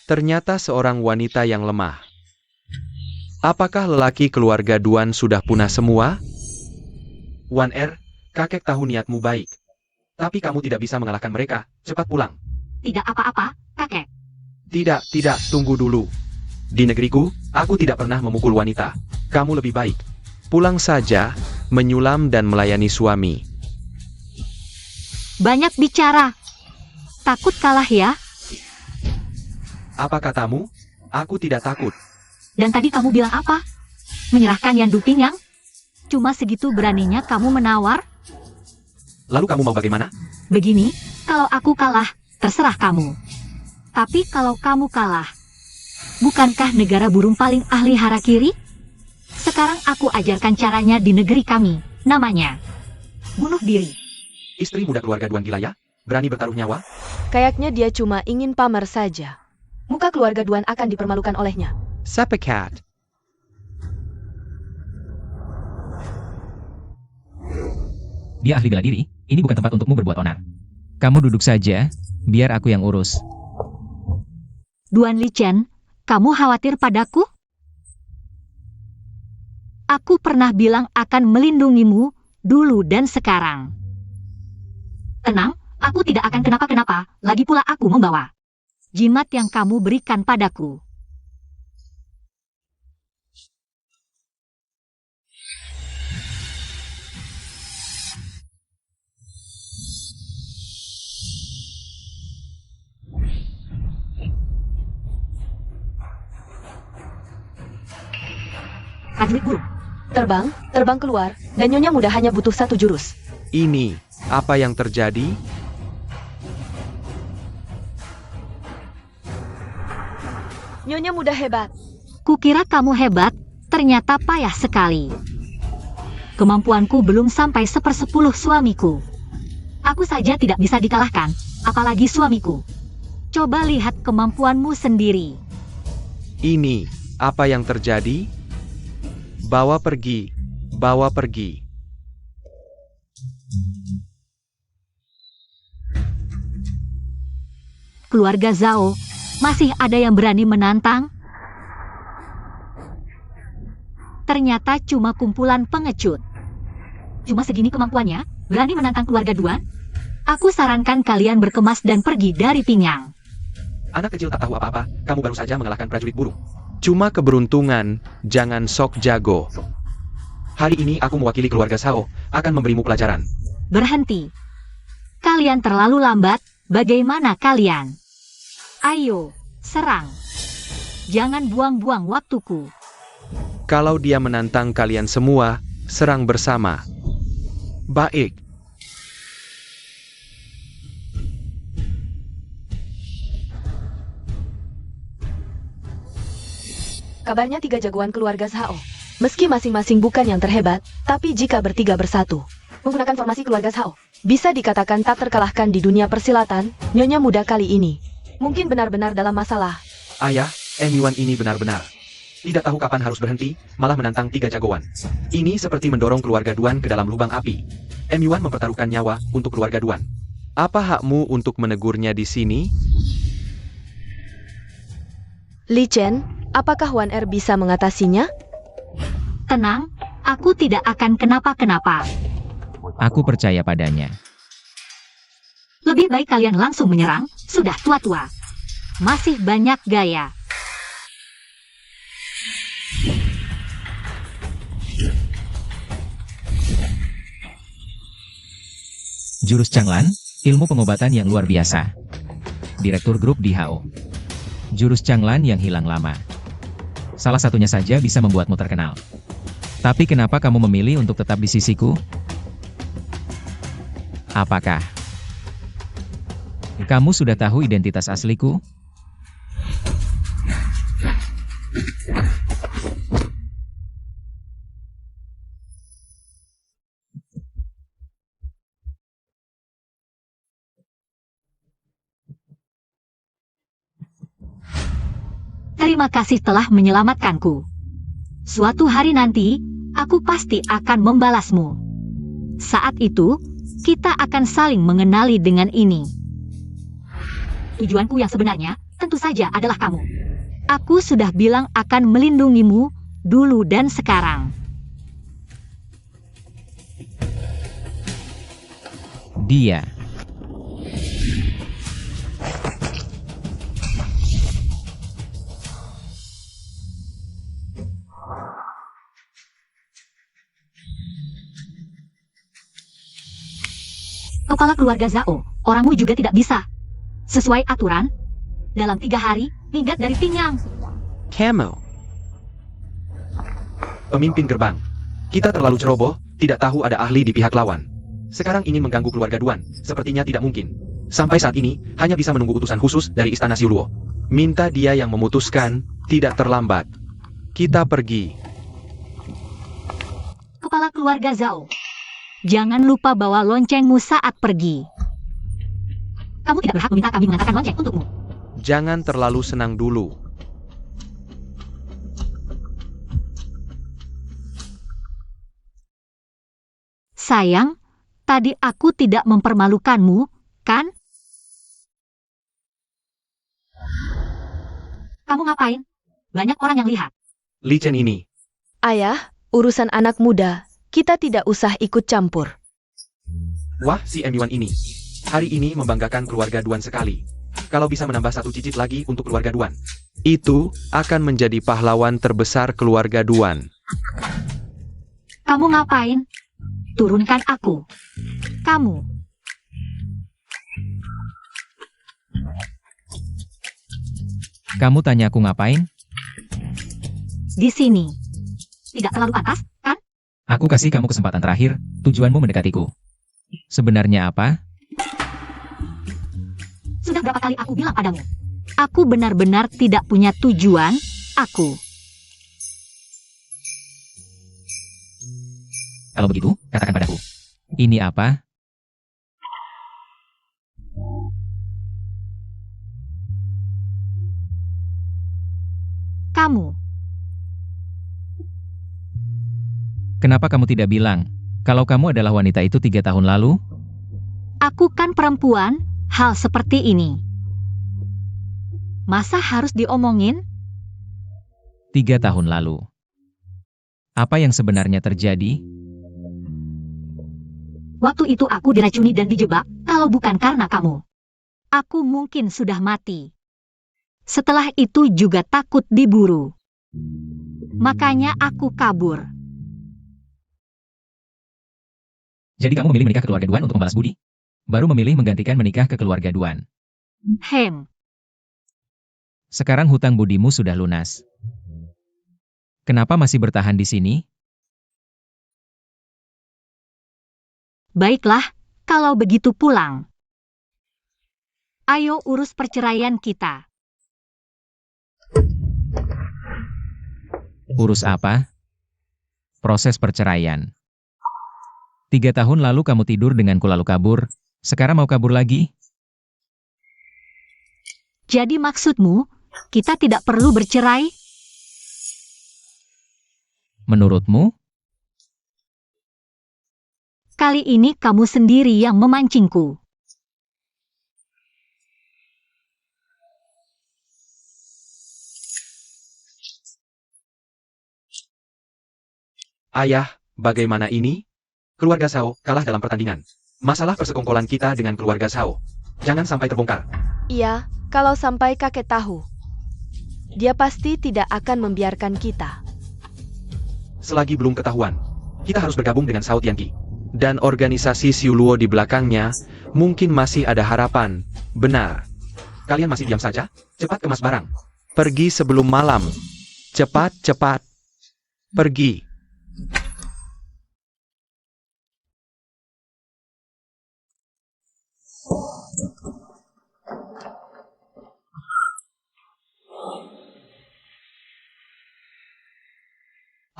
Ternyata seorang wanita yang lemah. Apakah lelaki keluarga Duan sudah punah semua? Wan Er, kakek tahu niatmu baik. Tapi kamu tidak bisa mengalahkan mereka. Cepat pulang. Tidak apa-apa, kakek. Tidak, tunggu dulu. Di negeriku, aku tidak pernah memukul wanita. Kamu lebih baik pulang saja, menyulam dan melayani suami. Banyak bicara. Takut kalah ya? Apa katamu? Aku tidak takut. Dan tadi kamu bilang apa? Menyerahkan Yan Duping yang? Cuma segitu beraninya kamu menawar? Lalu kamu mau bagaimana? Begini, kalau aku kalah, terserah kamu. Tapi kalau kamu kalah, bukankah negara burung paling ahli harakiri? Sekarang aku ajarkan caranya di negeri kami. Namanya bunuh diri. Istri muda keluarga Duan gila ya? Berani bertaruh nyawa? Kayaknya dia cuma ingin pamer saja. Muka keluarga Duan akan dipermalukan olehnya. Sapekat. Dia ahli bela diri, ini bukan tempat untukmu berbuat onar. Kamu duduk saja, biar aku yang urus. Duan Lichen, kamu khawatir padaku? Aku pernah bilang akan melindungimu, dulu dan sekarang. Tenang, aku tidak akan kenapa-kenapa, lagi pula aku membawa jimat yang kamu berikan padaku. Prajurit burung. Terbang keluar, dan Nyonya Muda hanya butuh 1 jurus. Ini, apa yang terjadi? Nyonya Muda hebat. Kukira kamu hebat, ternyata payah sekali. Kemampuanku belum sampai 1/10 suamiku. Aku saja tidak bisa dikalahkan, apalagi suamiku. Coba lihat kemampuanmu sendiri. Ini, apa yang terjadi? Bawa pergi, bawa pergi. Keluarga Zhao, masih ada yang berani menantang? Ternyata cuma kumpulan pengecut. Cuma segini kemampuannya, berani menantang keluarga Duan? Aku sarankan kalian berkemas dan pergi dari Pingyang. Anak kecil tak tahu apa-apa, kamu baru saja mengalahkan prajurit burung. Cuma keberuntungan, jangan sok jago. Hari ini aku mewakili keluarga Zhao, akan memberimu pelajaran. Berhenti. Kalian terlalu lambat, bagaimana kalian? Ayo, serang. Jangan buang-buang waktuku. Kalau dia menantang kalian semua, serang bersama. Baik. Kabarnya 3 jagoan keluarga Zhao. Meski masing-masing bukan yang terhebat, tapi jika bertiga bersatu, menggunakan formasi keluarga Zhao, bisa dikatakan tak terkalahkan di dunia persilatan. Nyonya muda kali ini mungkin benar-benar dalam masalah. Ayah, Yuan ini benar-benar tidak tahu kapan harus berhenti, malah menantang 3 jagoan. Ini seperti mendorong keluarga Duan ke dalam lubang api. Yuan mempertaruhkan nyawa untuk keluarga Duan. Apa hakmu untuk menegurnya di sini? Li Chen, apakah Wan Er bisa mengatasinya? Tenang, aku tidak akan kenapa-kenapa. Aku percaya padanya. Lebih baik kalian langsung menyerang, sudah tua-tua. Masih banyak gaya. Jurus Changlan, ilmu pengobatan yang luar biasa. Direktur grup di HO. Jurus Changlan yang hilang lama. Salah satunya saja bisa membuatmu terkenal. Tapi kenapa kamu memilih untuk tetap di sisiku? Apakah kamu sudah tahu identitas asliku? Terima kasih telah menyelamatkanku. Suatu hari nanti, aku pasti akan membalasmu. Saat itu, kita akan saling mengenali dengan ini. Tujuanku yang sebenarnya, tentu saja adalah kamu. Aku sudah bilang akan melindungimu, dulu dan sekarang. Dia. Kepala keluarga Zhao, orangmu juga tidak bisa. Sesuai aturan, dalam 3 hari, minggat dari Pingyang. Kamu. Pemimpin gerbang. Kita terlalu ceroboh, tidak tahu ada ahli di pihak lawan. Sekarang ingin mengganggu keluarga Duan, sepertinya tidak mungkin. Sampai saat ini, hanya bisa menunggu utusan khusus dari Istana Xiuluo. Minta dia yang memutuskan, tidak terlambat. Kita pergi. Kepala keluarga Zhao, jangan lupa bawa loncengmu saat pergi. Kamu tidak berhak meminta kami mengantarkan lonceng untukmu. Jangan terlalu senang dulu. Sayang, tadi aku tidak mempermalukanmu, kan? Kamu ngapain? Banyak orang yang lihat. Li Chen ini. Ayah, urusan anak muda, kita tidak usah ikut campur. Wah, si Yuan ini. Hari ini membanggakan keluarga Duan sekali. Kalau bisa menambah 1 cicit lagi untuk keluarga Duan, itu akan menjadi pahlawan terbesar keluarga Duan. Kamu ngapain? Turunkan aku. Kamu. Kamu tanya aku ngapain? Di sini. Tidak terlalu pantas, kan? Aku kasih kamu kesempatan terakhir, tujuanmu mendekatiku. Sebenarnya apa? Sudah berapa kali aku bilang padamu? Aku benar-benar tidak punya tujuan, aku. Kalau begitu, katakan padaku. Ini apa? Kamu, Kenapa kamu tidak bilang, kalau kamu adalah wanita itu 3 tahun lalu? aku kan perempuan, hal seperti ini. Masa harus diomongin? 3 tahun lalu. Apa yang sebenarnya terjadi? Waktu itu aku diracuni dan dijebak, kalau bukan karena kamu. Aku mungkin sudah mati. Setelah itu juga takut diburu. Makanya aku kabur. Jadi kamu memilih menikah ke keluarga Duan untuk membalas budi? Baru memilih menggantikan menikah ke keluarga Duan. Sekarang hutang budimu sudah lunas. Kenapa masih bertahan di sini? Baiklah, kalau begitu pulang. Ayo urus perceraian kita. Urus apa? Proses perceraian. 3 tahun lalu kamu tidur denganku lalu kabur. Sekarang mau kabur lagi? Jadi maksudmu, kita tidak perlu bercerai? Menurutmu? Kali ini kamu sendiri yang memancingku. Ayah, bagaimana ini? Keluarga Sao kalah dalam pertandingan. Masalah persekongkolan kita dengan keluarga Sao. Jangan sampai terbongkar. Iya, kalau sampai kakek tahu. Dia pasti tidak akan membiarkan kita. Selagi belum ketahuan, kita harus bergabung dengan Sao Tianqi. Dan organisasi Siuluo di belakangnya, mungkin masih ada harapan. Benar. Kalian masih diam saja? Cepat kemas barang. Pergi sebelum malam. Cepat, cepat. Pergi.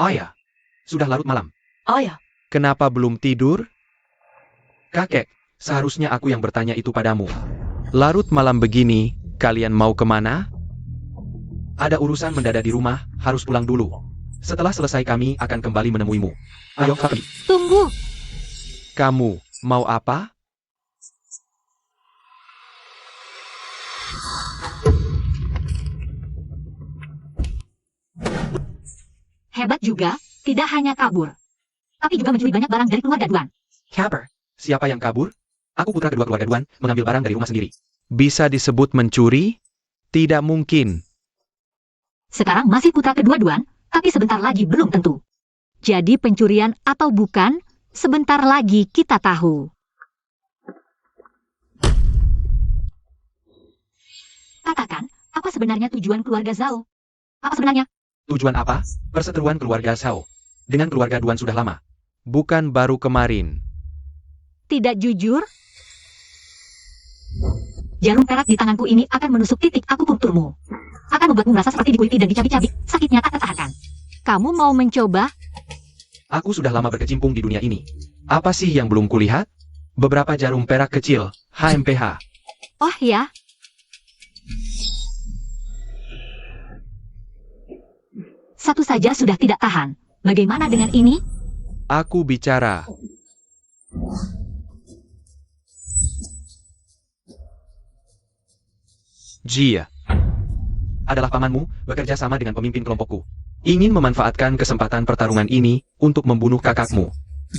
Ayah, sudah larut malam. Ayah, Kenapa belum tidur? Kakek, seharusnya aku yang bertanya itu padamu. Larut malam begini, kalian mau kemana? Ada urusan mendadak di rumah, harus pulang dulu. Setelah selesai kami akan kembali menemuimu. Ayo, Fabi. Tunggu, Kamu, mau apa? hebat juga, tidak hanya kabur, tapi juga mencuri banyak barang dari keluarga Duan. Kabur. Siapa yang kabur? Aku putra kedua keluarga Duan, mengambil barang dari rumah sendiri. Bisa disebut mencuri? Tidak mungkin. Sekarang masih putra kedua Duan, tapi sebentar lagi belum tentu. Jadi pencurian atau bukan, sebentar lagi kita tahu. Katakan, apa sebenarnya tujuan keluarga Zhao? Apa sebenarnya? Tujuan apa? Perseteruan keluarga Sao. Dengan keluarga Duan sudah lama. Bukan baru kemarin. Tidak jujur? Jarum perak di tanganku ini akan menusuk titik akupunkturmu. Akan membuatmu merasa seperti dikuliti dan dicabik-cabik, sakitnya tak tertahankan. Kamu mau mencoba? Aku sudah lama berkecimpung di dunia ini. Apa sih yang belum kulihat? Beberapa jarum perak kecil, HMPH. Oh ya, satu saja sudah tidak tahan. Bagaimana dengan ini? Aku bicara. Jia adalah pamanmu, bekerja sama dengan pemimpin kelompokku. Ingin memanfaatkan kesempatan pertarungan ini untuk membunuh kakakmu.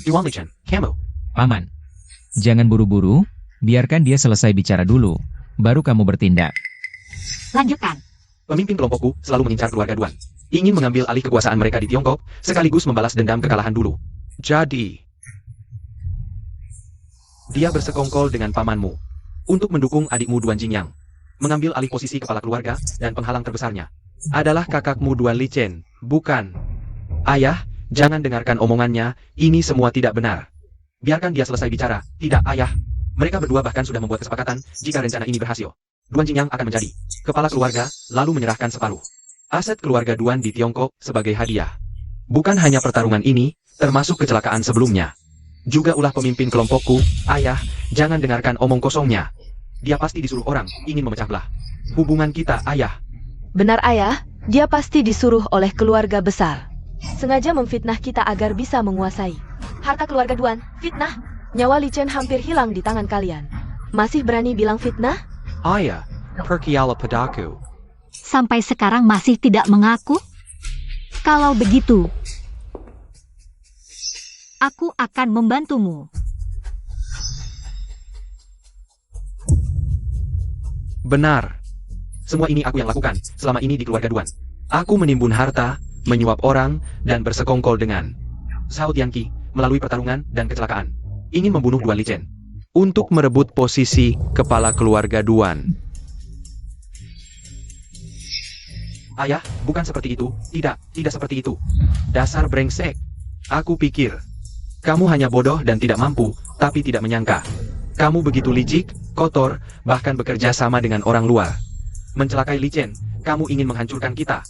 Yuan Lichen, kamu. Paman, jangan buru-buru, biarkan dia selesai bicara dulu, baru kamu bertindak. Lanjutkan. Pemimpin kelompokku selalu mengincar keluarga Duan. Ingin mengambil alih kekuasaan mereka di Tiongkok, sekaligus membalas dendam kekalahan dulu. Jadi, dia bersekongkol dengan pamanmu untuk mendukung adikmu Duan Jingyang. Mengambil alih posisi kepala keluarga dan penghalang terbesarnya adalah kakakmu Duan Lichen, bukan? Ayah, jangan dengarkan omongannya, ini semua tidak benar. Biarkan dia selesai bicara. Tidak, ayah. Mereka berdua bahkan sudah membuat kesepakatan jika rencana ini berhasil. Duan Jingyang akan menjadi kepala keluarga, lalu menyerahkan separuh aset keluarga Duan di Tiongkok sebagai hadiah. Bukan hanya pertarungan ini, termasuk kecelakaan sebelumnya. Juga ulah pemimpin kelompokku. Ayah, jangan dengarkan omong kosongnya. Dia pasti disuruh orang, ingin memecah belah hubungan kita, ayah. Benar ayah, dia pasti disuruh oleh keluarga besar. Sengaja memfitnah kita agar bisa menguasai harta keluarga Duan. Fitnah, nyawa Li Chen hampir hilang di tangan kalian. Masih berani bilang fitnah? Ayah, pergilah padaku. Sampai sekarang masih tidak mengaku? Kalau begitu, aku akan membantumu. Benar. Semua ini aku yang lakukan selama ini di keluarga Duan. Aku menimbun harta, menyuap orang, dan bersekongkol dengan Zhao Tianqi melalui pertarungan dan kecelakaan. Ingin membunuh Duan Li Chen untuk merebut posisi kepala keluarga Duan. Ayah, bukan seperti itu. Tidak seperti itu. Dasar brengsek. Aku pikir kamu hanya bodoh dan tidak mampu, tapi tidak menyangka kamu begitu licik, kotor, bahkan bekerja sama dengan orang luar. Mencelakai Li Chen, kamu ingin menghancurkan kita.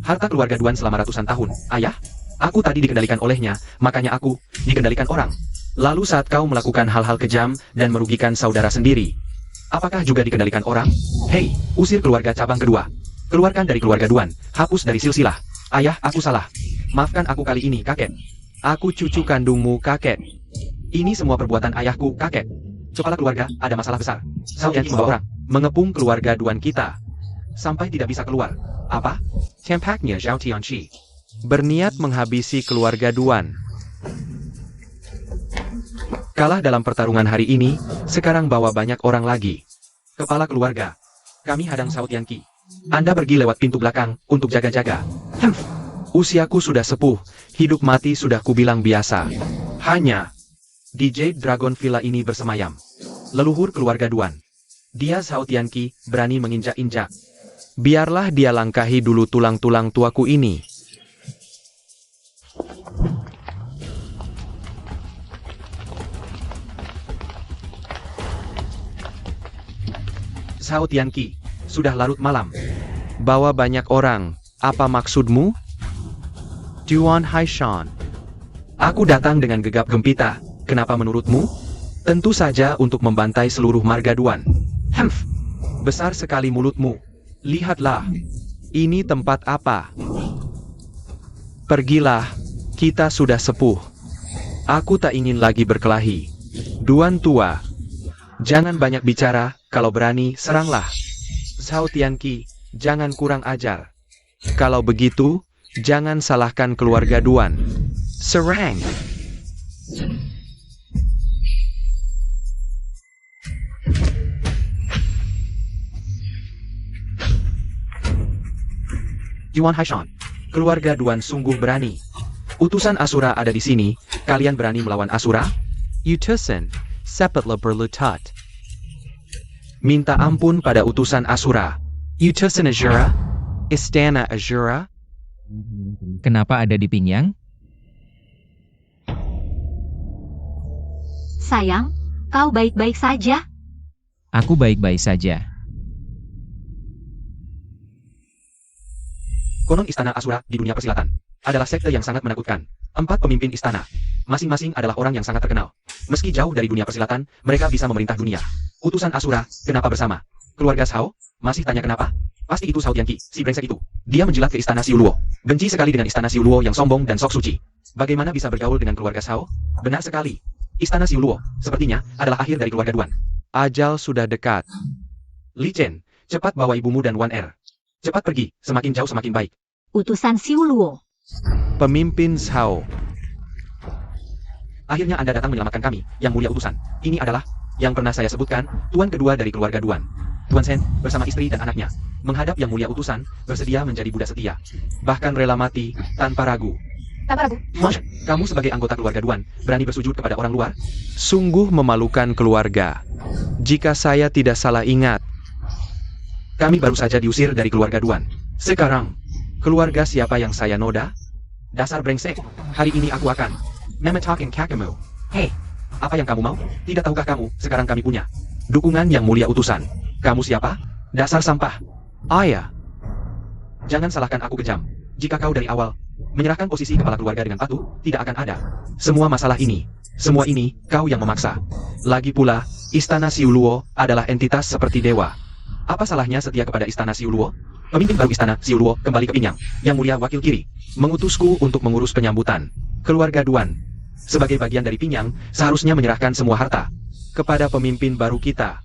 Harta keluarga Duan selama ratusan tahun. Ayah, aku tadi dikendalikan olehnya, makanya aku dikendalikan orang. Lalu saat kau melakukan hal-hal kejam dan merugikan saudara sendiri, apakah juga dikendalikan orang? Hei, usir keluarga cabang kedua. Keluarkan dari keluarga Duan, hapus dari silsilah. Ayah, aku salah. Maafkan aku kali ini, kakek. Aku cucu kandungmu, kakek. Ini semua perbuatan ayahku, kakek. Kepala keluarga, ada masalah besar. Zhao Tianqi membawa orang, mengepung keluarga Duan kita, sampai tidak bisa keluar. Apa? Tampaknya Zhao Tianqi berniat menghabisi keluarga Duan. Kalah dalam pertarungan hari ini, sekarang bawa banyak orang lagi. Kepala keluarga, kami hadang Zhao Tianqi. Anda pergi lewat pintu belakang, untuk jaga-jaga. Usiaku sudah sepuh, hidup mati sudah kubilang biasa. Hanya di Jade Dragon Villa ini bersemayam leluhur keluarga Duan. Dia Zhao Tianqi, berani menginjak-injak. Biarlah dia langkahi dulu tulang-tulang tuaku ini. Zhao Tianqi, sudah larut malam. Bawa banyak orang, apa maksudmu? Duan Haishan. Aku datang dengan gegap gempita, kenapa menurutmu? Tentu saja untuk membantai seluruh marga Duan. Besar sekali mulutmu. Lihatlah, ini tempat apa? Pergilah, kita sudah sepuh. Aku tak ingin lagi berkelahi. Duan tua, jangan banyak bicara, kalau berani seranglah. Zhao Tianqi, jangan kurang ajar. Kalau begitu, jangan salahkan keluarga Duan. Serang! Duan Haishan, keluarga Duan sungguh berani. Utusan Asura ada di sini, kalian berani melawan Asura? Utusan, sepatlah berlutut. Minta ampun pada utusan Asura. Utusan Azura? Istana Azura? Kenapa ada di Pingyang? Sayang, kau baik-baik saja? Aku baik-baik saja. Konon Istana Asura di dunia persilatan adalah sekte yang sangat menakutkan. 4 pemimpin istana, masing-masing adalah orang yang sangat terkenal. Meski jauh dari dunia persilatan, mereka bisa memerintah dunia. Utusan Asura, kenapa bersama? Keluarga Zhao? Masih tanya kenapa? Pasti itu Zhao Tianqi, si brengsek itu. Dia menjilat ke Istana Siuluo. Benci sekali dengan Istana Siuluo yang sombong dan sok suci. Bagaimana bisa bergaul dengan keluarga Zhao? Benar sekali. Istana Siuluo, sepertinya, adalah akhir dari keluarga Duan. Ajal sudah dekat. Li Chen, cepat bawa ibumu dan Wan Er. Cepat pergi, semakin jauh semakin baik. Utusan Siuluo. Pemimpin Zhao. Akhirnya Anda datang menyelamatkan kami, yang mulia utusan. Ini adalah, yang pernah saya sebutkan, tuan kedua dari keluarga Duan. Tuan Shen, bersama istri dan anaknya, menghadap yang mulia utusan, bersedia menjadi budak setia. Bahkan rela mati, tanpa ragu. Tanpa ragu. Kamu sebagai anggota keluarga Duan, berani bersujud kepada orang luar? Sungguh memalukan keluarga. Jika saya tidak salah ingat, kami baru saja diusir dari keluarga Duan. Sekarang, keluarga siapa yang saya noda? Dasar brengsek, hari ini aku akan memetakin kakamu. Hei, apa yang kamu mau? Tidak tahukah kamu, sekarang kami punya dukungan yang mulia utusan. Kamu siapa? Dasar sampah. Ayah. Jangan salahkan aku kejam. Jika kau dari awal Menyerahkan posisi kepala keluarga dengan patuh, tidak akan ada. Semua ini, kau yang memaksa. Lagi pula, Istana Siuluo adalah entitas seperti dewa. Apa salahnya setia kepada Istana Siuluo? Pemimpin baru Istana Siuluo kembali ke Pinyang. Yang Mulia Wakil Kiri mengutusku untuk mengurus penyambutan. Keluarga Duan, sebagai bagian dari Pinyang, seharusnya menyerahkan semua harta kepada pemimpin baru kita.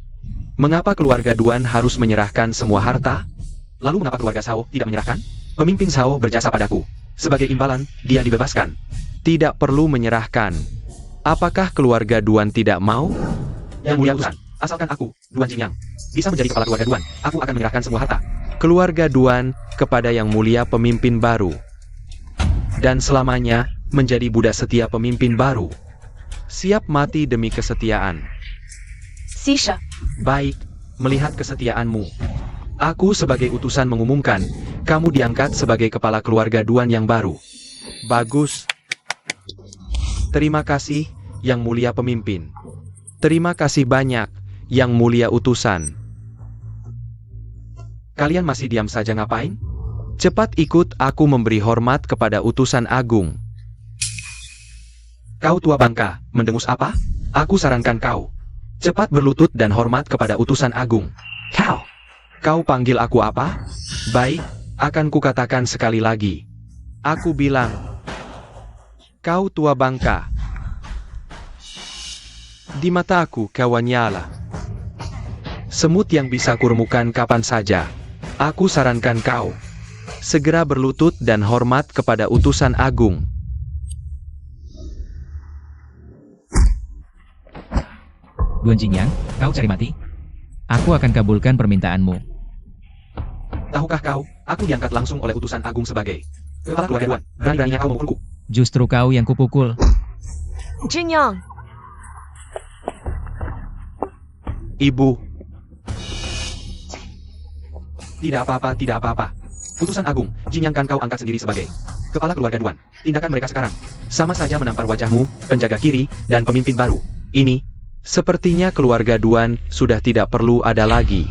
Mengapa keluarga Duan harus menyerahkan semua harta? Lalu mengapa keluarga Shao tidak menyerahkan? Pemimpin Shao berjasa padaku. Sebagai imbalan, dia dibebaskan. Tidak perlu menyerahkan. Apakah keluarga Duan tidak mau? Yang Mulia utusan, asalkan aku, Duan Jingyang, bisa menjadi kepala keluarga Duan, aku akan menyerahkan semua harta keluarga Duan kepada Yang Mulia pemimpin baru. Dan selamanya, menjadi budak setia pemimpin baru. Siap mati demi kesetiaan. Sisha, Baik, melihat kesetiaanmu. Aku sebagai utusan mengumumkan, kamu diangkat sebagai kepala keluarga Duan yang baru. Bagus. Terima kasih, Yang Mulia pemimpin. Terima kasih banyak, Yang Mulia utusan. Kalian masih diam saja ngapain? Cepat ikut aku memberi hormat kepada utusan agung. Kau tua bangka, mendengus apa? Aku sarankan kau. Cepat berlutut dan hormat kepada utusan agung. Kau panggil aku apa? Baik, akan kukatakan sekali lagi. Aku bilang, kau tua bangka. Di mataku kau nyala. Semut yang bisa kuremukan kapan saja. Aku sarankan kau segera berlutut dan hormat kepada utusan agung. Duan Jingyang, kau cari mati? Aku akan kabulkan permintaanmu. Tahukah kau, aku diangkat langsung oleh utusan agung sebagai kepala keluarga Duan. Berani-beraninya kau memukulku. Justru kau yang kupukul. Jingyang, Ibu. Tidak apa-apa, tidak apa-apa. Utusan agung, Jingyang kan kau angkat sendiri sebagai kepala keluarga Duan. Tindakan mereka sekarang sama saja menampar wajahmu, penjaga kiri, dan pemimpin baru. Ini, sepertinya keluarga Duan sudah tidak perlu ada lagi.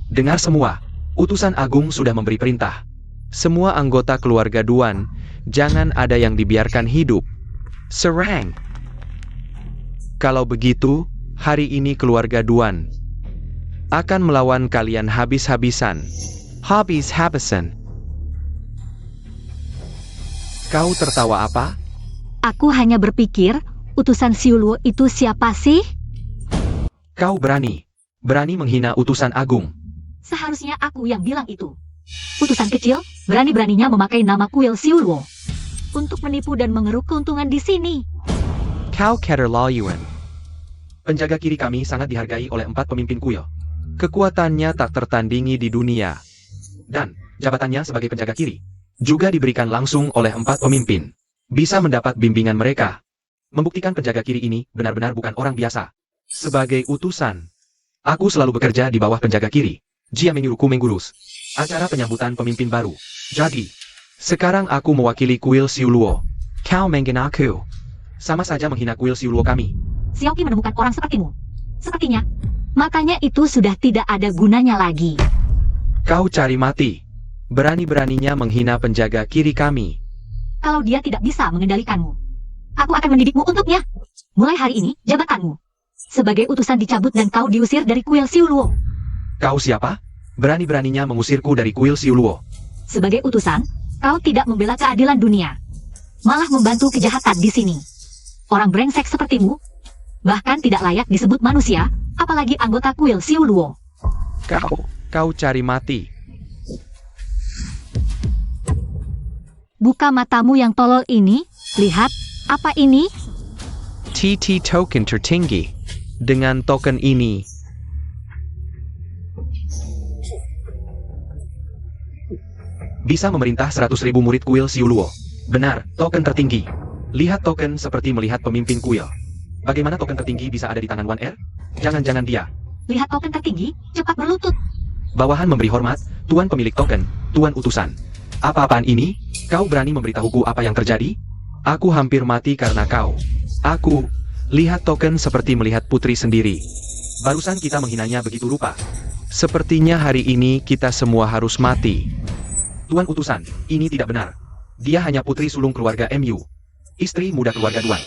Dengar semua, utusan agung sudah memberi perintah. Semua anggota keluarga Duan, jangan ada yang dibiarkan hidup. Serang! Kalau begitu, hari ini keluarga Duan akan melawan kalian habis-habisan. Habis-habisan. Kau tertawa apa? Aku hanya berpikir, utusan Siuluo itu siapa sih? Kau berani menghina utusan agung. Seharusnya aku yang bilang itu. Utusan kecil, berani-beraninya memakai nama kuil Siuluo untuk menipu dan mengeruk keuntungan di sini. Kau keterlaluan. Penjaga kiri kami sangat dihargai oleh 4 pemimpin kuil. Kekuatannya tak tertandingi di dunia. Dan, jabatannya sebagai penjaga kiri juga diberikan langsung oleh 4 pemimpin. Bisa mendapat bimbingan mereka. Membuktikan penjaga kiri ini benar-benar bukan orang biasa. Sebagai utusan, aku selalu bekerja di bawah penjaga kiri. Dia menyuruhku mengurus acara penyambutan pemimpin baru. Jadi, sekarang aku mewakili kuil Siuluo. Kau menghina aku. Sama saja menghina kuil Siuluo kami. Xiaoqi menemukan orang sepertimu. Sepertinya, matanya itu sudah tidak ada gunanya lagi. Kau cari mati. Berani-beraninya menghina penjaga kiri kami. Kalau dia tidak bisa mengendalikanmu, aku akan mendidikmu untuknya. Mulai hari ini, jabatanmu sebagai utusan dicabut dan kau diusir dari kuil Siuluo. Kau siapa? Berani-beraninya mengusirku dari kuil Siuluo. Sebagai utusan, kau tidak membela keadilan dunia, malah membantu kejahatan di sini. Orang brengsek sepertimu bahkan tidak layak disebut manusia, apalagi anggota kuil Siuluo. Kau cari mati. Buka matamu yang tolol ini, lihat, apa ini? TT token tertinggi. Dengan token ini, bisa memerintah 100.000 murid kuil Siuluo. Benar, token tertinggi. Lihat token seperti melihat pemimpin kuil. Bagaimana token tertinggi bisa ada di tangan Wan Er? Jangan-jangan dia. Lihat token tertinggi, cepat berlutut. Bawahan memberi hormat, Tuan pemilik token, Tuan utusan. Apa-apaan ini? Kau berani memberitahuku apa yang terjadi? Aku hampir mati karena kau. Aku, lihat token seperti melihat putri sendiri. Barusan kita menghinanya begitu rupa. Sepertinya hari ini kita semua harus mati. Tuan utusan, ini tidak benar. Dia hanya putri sulung keluarga MU. Istri muda keluarga Duan.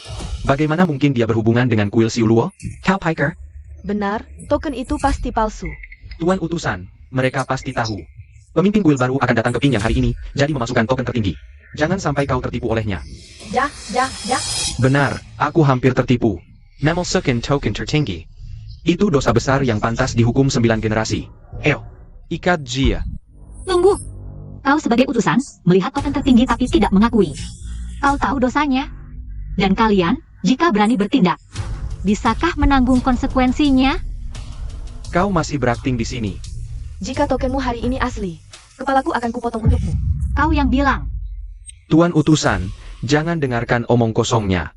Bagaimana mungkin dia berhubungan dengan kuil Siuluo? Cow Piker? Benar, token itu pasti palsu. Tuan utusan, mereka pasti tahu. Pemimpin kuil baru akan datang ke Pingyang hari ini, jadi memasukkan token tertinggi. Jangan sampai kau tertipu olehnya. Dah. Benar, aku hampir tertipu. Memasukkan token tertinggi. Itu dosa besar yang pantas dihukum 9 generasi. Ikat Jia. Tunggu. Kau sebagai utusan, melihat token tertinggi tapi tidak mengakui. Kau tahu dosanya. Dan kalian, jika berani bertindak, bisakah menanggung konsekuensinya? Kau masih berakting di sini. Jika tokenmu hari ini asli, kepalaku akan kupotong untukmu. Kau yang bilang. Tuan utusan, jangan dengarkan omong kosongnya.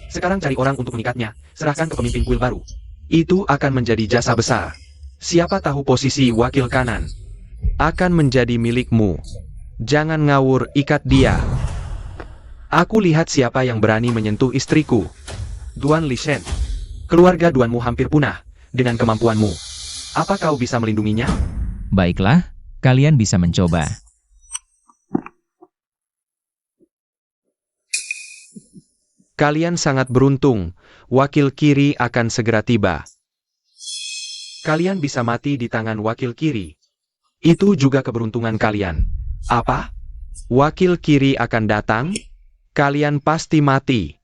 Sekarang cari orang untuk mengikatnya, serahkan ke pemimpin kuil baru. Itu akan menjadi jasa besar. Siapa tahu posisi wakil kanan akan menjadi milikmu. Jangan ngawur, ikat dia. Aku lihat siapa yang berani menyentuh istriku. Duan Lishen. Keluarga Duanmu hampir punah dengan kemampuanmu. Apa kau bisa melindunginya? Baiklah, kalian bisa mencoba. Kalian sangat beruntung, wakil kiri akan segera tiba. Kalian bisa mati di tangan wakil kiri. Itu juga keberuntungan kalian. Apa? Wakil kiri akan datang? Kalian pasti mati.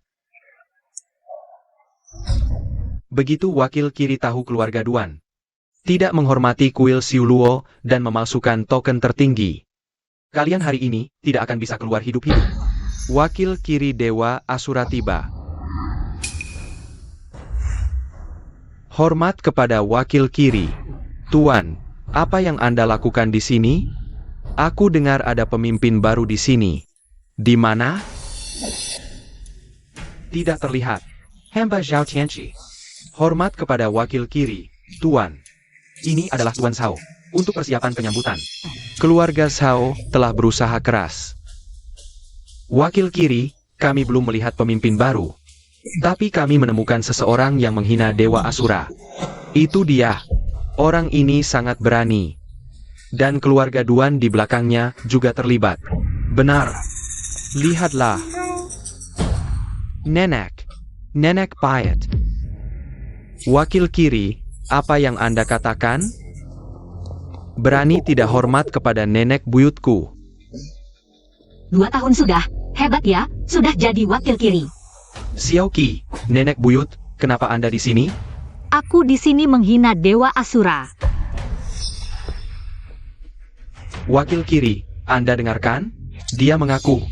Begitu wakil kiri tahu keluarga Duan tidak menghormati kuil Siuluo dan memalsukan token tertinggi, kalian hari ini tidak akan bisa keluar hidup-hidup. Wakil kiri Dewa Asura tiba. Hormat kepada wakil kiri. Tuan, apa yang Anda lakukan di sini? Aku dengar ada pemimpin baru di sini. Di mana? Tidak terlihat. Hamba Zhao Tianqi. Hormat kepada wakil kiri. Tuan, ini adalah Tuan Shao untuk persiapan penyambutan. Keluarga Shao telah berusaha keras. Wakil kiri, kami belum melihat pemimpin baru. Tapi kami menemukan seseorang yang menghina Dewa Asura. Itu dia. Orang ini sangat berani. Dan keluarga Duan di belakangnya juga terlibat. Benar. Lihatlah. Nenek Payet. Wakil kiri, apa yang Anda katakan? Berani tidak hormat kepada nenek buyutku. 2 tahun sudah, hebat ya, sudah jadi wakil kiri. Xiaoqi, nenek buyut, kenapa Anda di sini? Aku di sini menghina Dewa Asura. Wakil kiri, Anda dengarkan? Dia mengaku.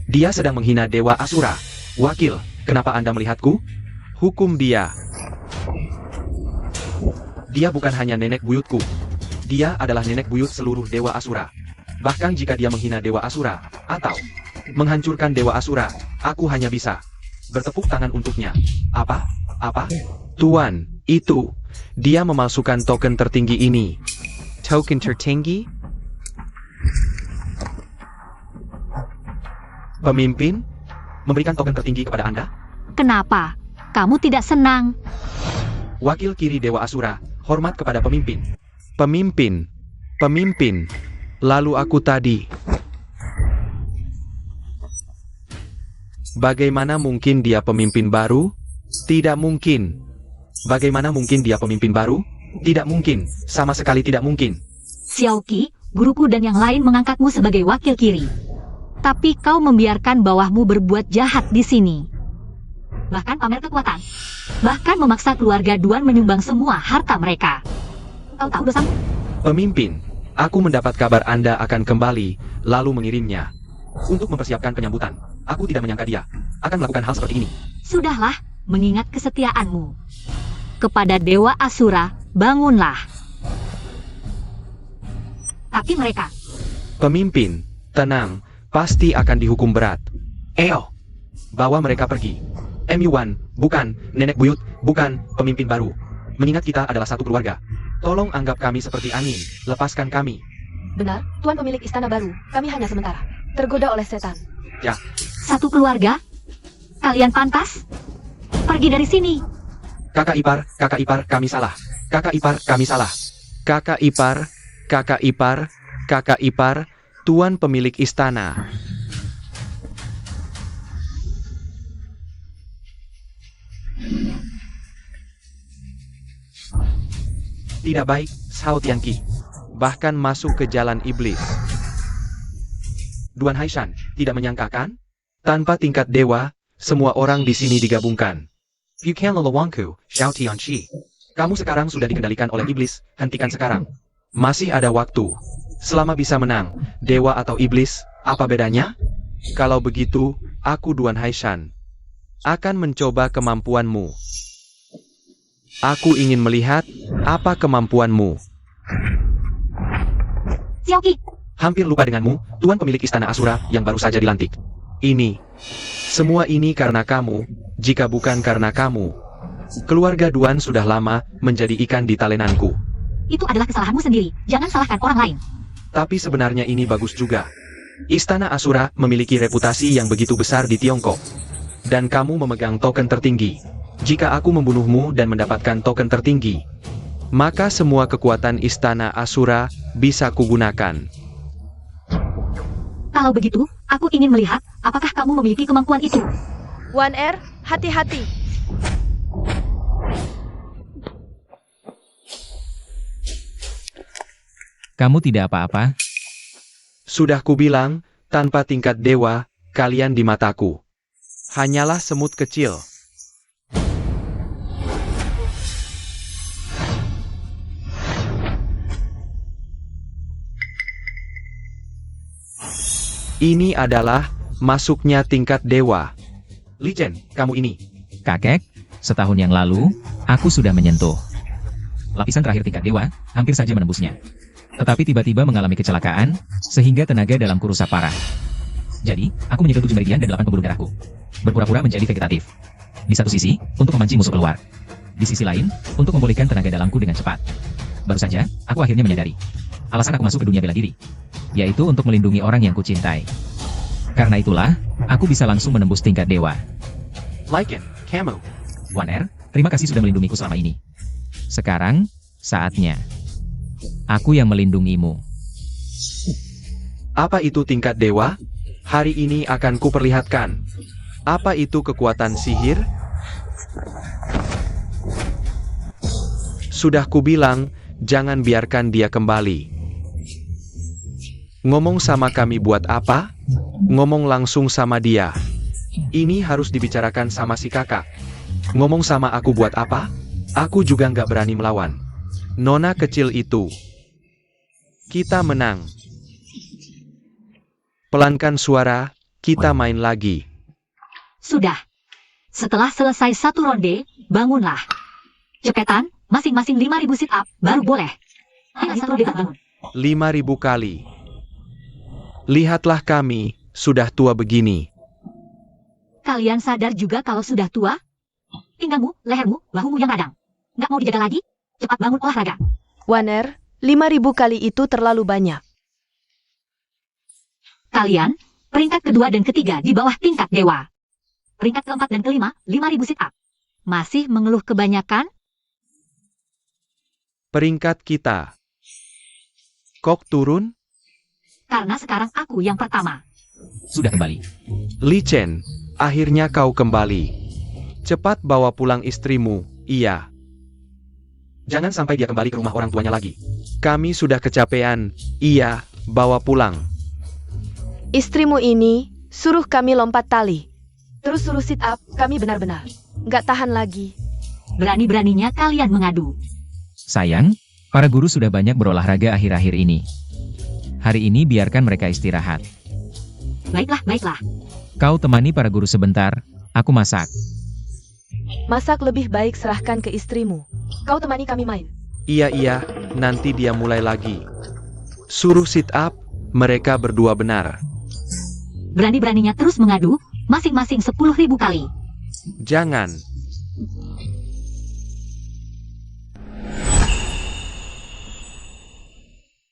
Dia sedang menghina Dewa Asura. Wakil, kenapa Anda melihatku? Hukum dia. Dia bukan hanya nenek buyutku. Dia adalah nenek buyut seluruh Dewa Asura. Bahkan jika dia menghina Dewa Asura, atau menghancurkan Dewa Asura, aku hanya bisa bertepuk tangan untuknya. Apa? Tuan, itu. Dia memalsukan token tertinggi ini. Token tertinggi? Pemimpin? Memberikan token tertinggi kepada Anda? Kenapa? Kamu tidak senang? Wakil kiri Dewa Asura, hormat kepada pemimpin. Pemimpin. Lalu aku tadi. Bagaimana mungkin dia pemimpin baru? Tidak mungkin. Bagaimana mungkin dia pemimpin baru? Tidak mungkin, sama sekali tidak mungkin. Xiaoqi, guruku dan yang lain mengangkatmu sebagai wakil kiri. Tapi kau membiarkan bawahmu berbuat jahat di sini. Bahkan pamer kekuatan. Bahkan memaksa keluarga Duan menyumbang semua harta mereka. Kau tahu dosamu? Pemimpin, aku mendapat kabar Anda akan kembali, lalu mengirimnya. Untuk mempersiapkan penyambutan, aku tidak menyangka dia akan melakukan hal seperti ini. Sudahlah, mengingat kesetiaanmu kepada Dewa Asura, bangunlah. Tapi mereka... Pemimpin, tenang, pasti akan dihukum berat. Bawa mereka pergi. MU1, bukan, nenek buyut, bukan, pemimpin baru. Mengingat kita adalah satu keluarga. Tolong anggap kami seperti angin, lepaskan kami. Benar, Tuan pemilik istana baru. Kami hanya sementara tergoda oleh setan. Ya. Satu keluarga? Kalian pantas? Pergi dari sini. Kakak ipar, kami salah. Kakak ipar, Tuan pemilik istana. Tidak baik, saut Yang Qi. Bahkan masuk ke jalan iblis. Duan Haishan, tidak menyangka kan? Tanpa tingkat dewa, semua orang di sini digabungkan. Bukan lelewangku, Xiao Tianqi. Kamu sekarang sudah dikendalikan oleh iblis, hentikan sekarang. Masih ada waktu. Selama bisa menang, dewa atau iblis, apa bedanya? Kalau begitu, aku Duan Haishan akan mencoba kemampuanmu. Aku ingin melihat apa kemampuanmu. Xiao Qi, Hampir lupa denganmu, Tuan pemilik Istana Asura yang baru saja dilantik. Semua ini karena kamu, jika bukan karena kamu. Keluarga Duan sudah lama menjadi ikan di talenanku. itu adalah kesalahanmu sendiri. Jangan salahkan orang lain. Tapi sebenarnya ini bagus juga. Istana Asura memiliki reputasi yang begitu besar di Tiongkok. Dan kamu memegang token tertinggi. Jika aku membunuhmu dan mendapatkan token tertinggi, maka semua kekuatan Istana Asura bisa kugunakan. Kalau begitu, aku ingin melihat apakah kamu memiliki kemampuan itu. Wan Er, hati-hati. Kamu tidak apa-apa? Sudah kubilang, tanpa tingkat dewa, kalian di mataku hanyalah semut kecil. Ini adalah masuknya tingkat dewa. Li Chen, kamu ini. Kakek, setahun yang lalu, aku sudah menyentuh lapisan terakhir tingkat dewa, hampir saja menembusnya. Tetapi tiba-tiba mengalami kecelakaan, sehingga tenaga dalamku rusak parah. Jadi, aku menyegel 7 meridian dan 8 pembuluh darahku. Berpura-pura menjadi vegetatif. Di satu sisi, untuk memancing musuh keluar. Di sisi lain, untuk memulihkan tenaga dalamku dengan cepat. Baru saja, aku akhirnya menyadari alasan aku masuk ke dunia bela diri, yaitu untuk melindungi orang yang kucintai. Karena itulah, aku bisa langsung menembus tingkat dewa. Lycan, kamu. Wan Er, terima kasih sudah melindungiku selama ini. Sekarang, saatnya. Aku yang melindungimu. Apa itu tingkat dewa? Hari ini akan kuperlihatkan. Apa itu kekuatan sihir? Sudah kubilang, jangan biarkan dia kembali. Ngomong sama kami buat apa? Ngomong langsung sama dia. Ini harus dibicarakan sama si kakak. Ngomong sama aku buat apa? Aku juga nggak berani melawan. Nona kecil itu. Kita menang. Pelankan suara, kita main lagi. Sudah. Setelah selesai satu ronde, bangunlah. Cepetan, masing-masing 5.000 sit up, baru boleh. Ayo satu ronde bangun. 5.000 kali. Lihatlah kami, sudah tua begini. Kalian sadar juga kalau sudah tua? Pinggangmu, lehermu, bahumu yang radang. Nggak mau dijaga lagi? Cepat bangun olahraga. Wan Er, 5.000 kali itu terlalu banyak. Kalian, peringkat kedua dan ketiga di bawah tingkat dewa. Peringkat keempat dan kelima, 5.000 sit up. Masih mengeluh kebanyakan? Peringkat kita. Kok turun? Karena sekarang aku yang pertama. Sudah kembali. Li Chen, akhirnya kau kembali. Cepat bawa pulang istrimu, iya. Jangan sampai dia kembali ke rumah orang tuanya lagi. Kami sudah kecapean, iya, bawa pulang. Istrimu ini, suruh kami lompat tali. Terus suruh sit up, kami benar-benar nggak tahan lagi. Berani-beraninya kalian mengadu. Sayang, para guru sudah banyak berolahraga akhir-akhir ini. Hari ini biarkan mereka istirahat. Baiklah, baiklah. Kau temani para guru sebentar, aku masak. Masak lebih baik serahkan ke istrimu. Kau temani kami main. Iya, nanti dia mulai lagi. Suruh sit up, mereka berdua benar. Berani-beraninya terus mengadu, masing-masing 10.000 kali. Jangan.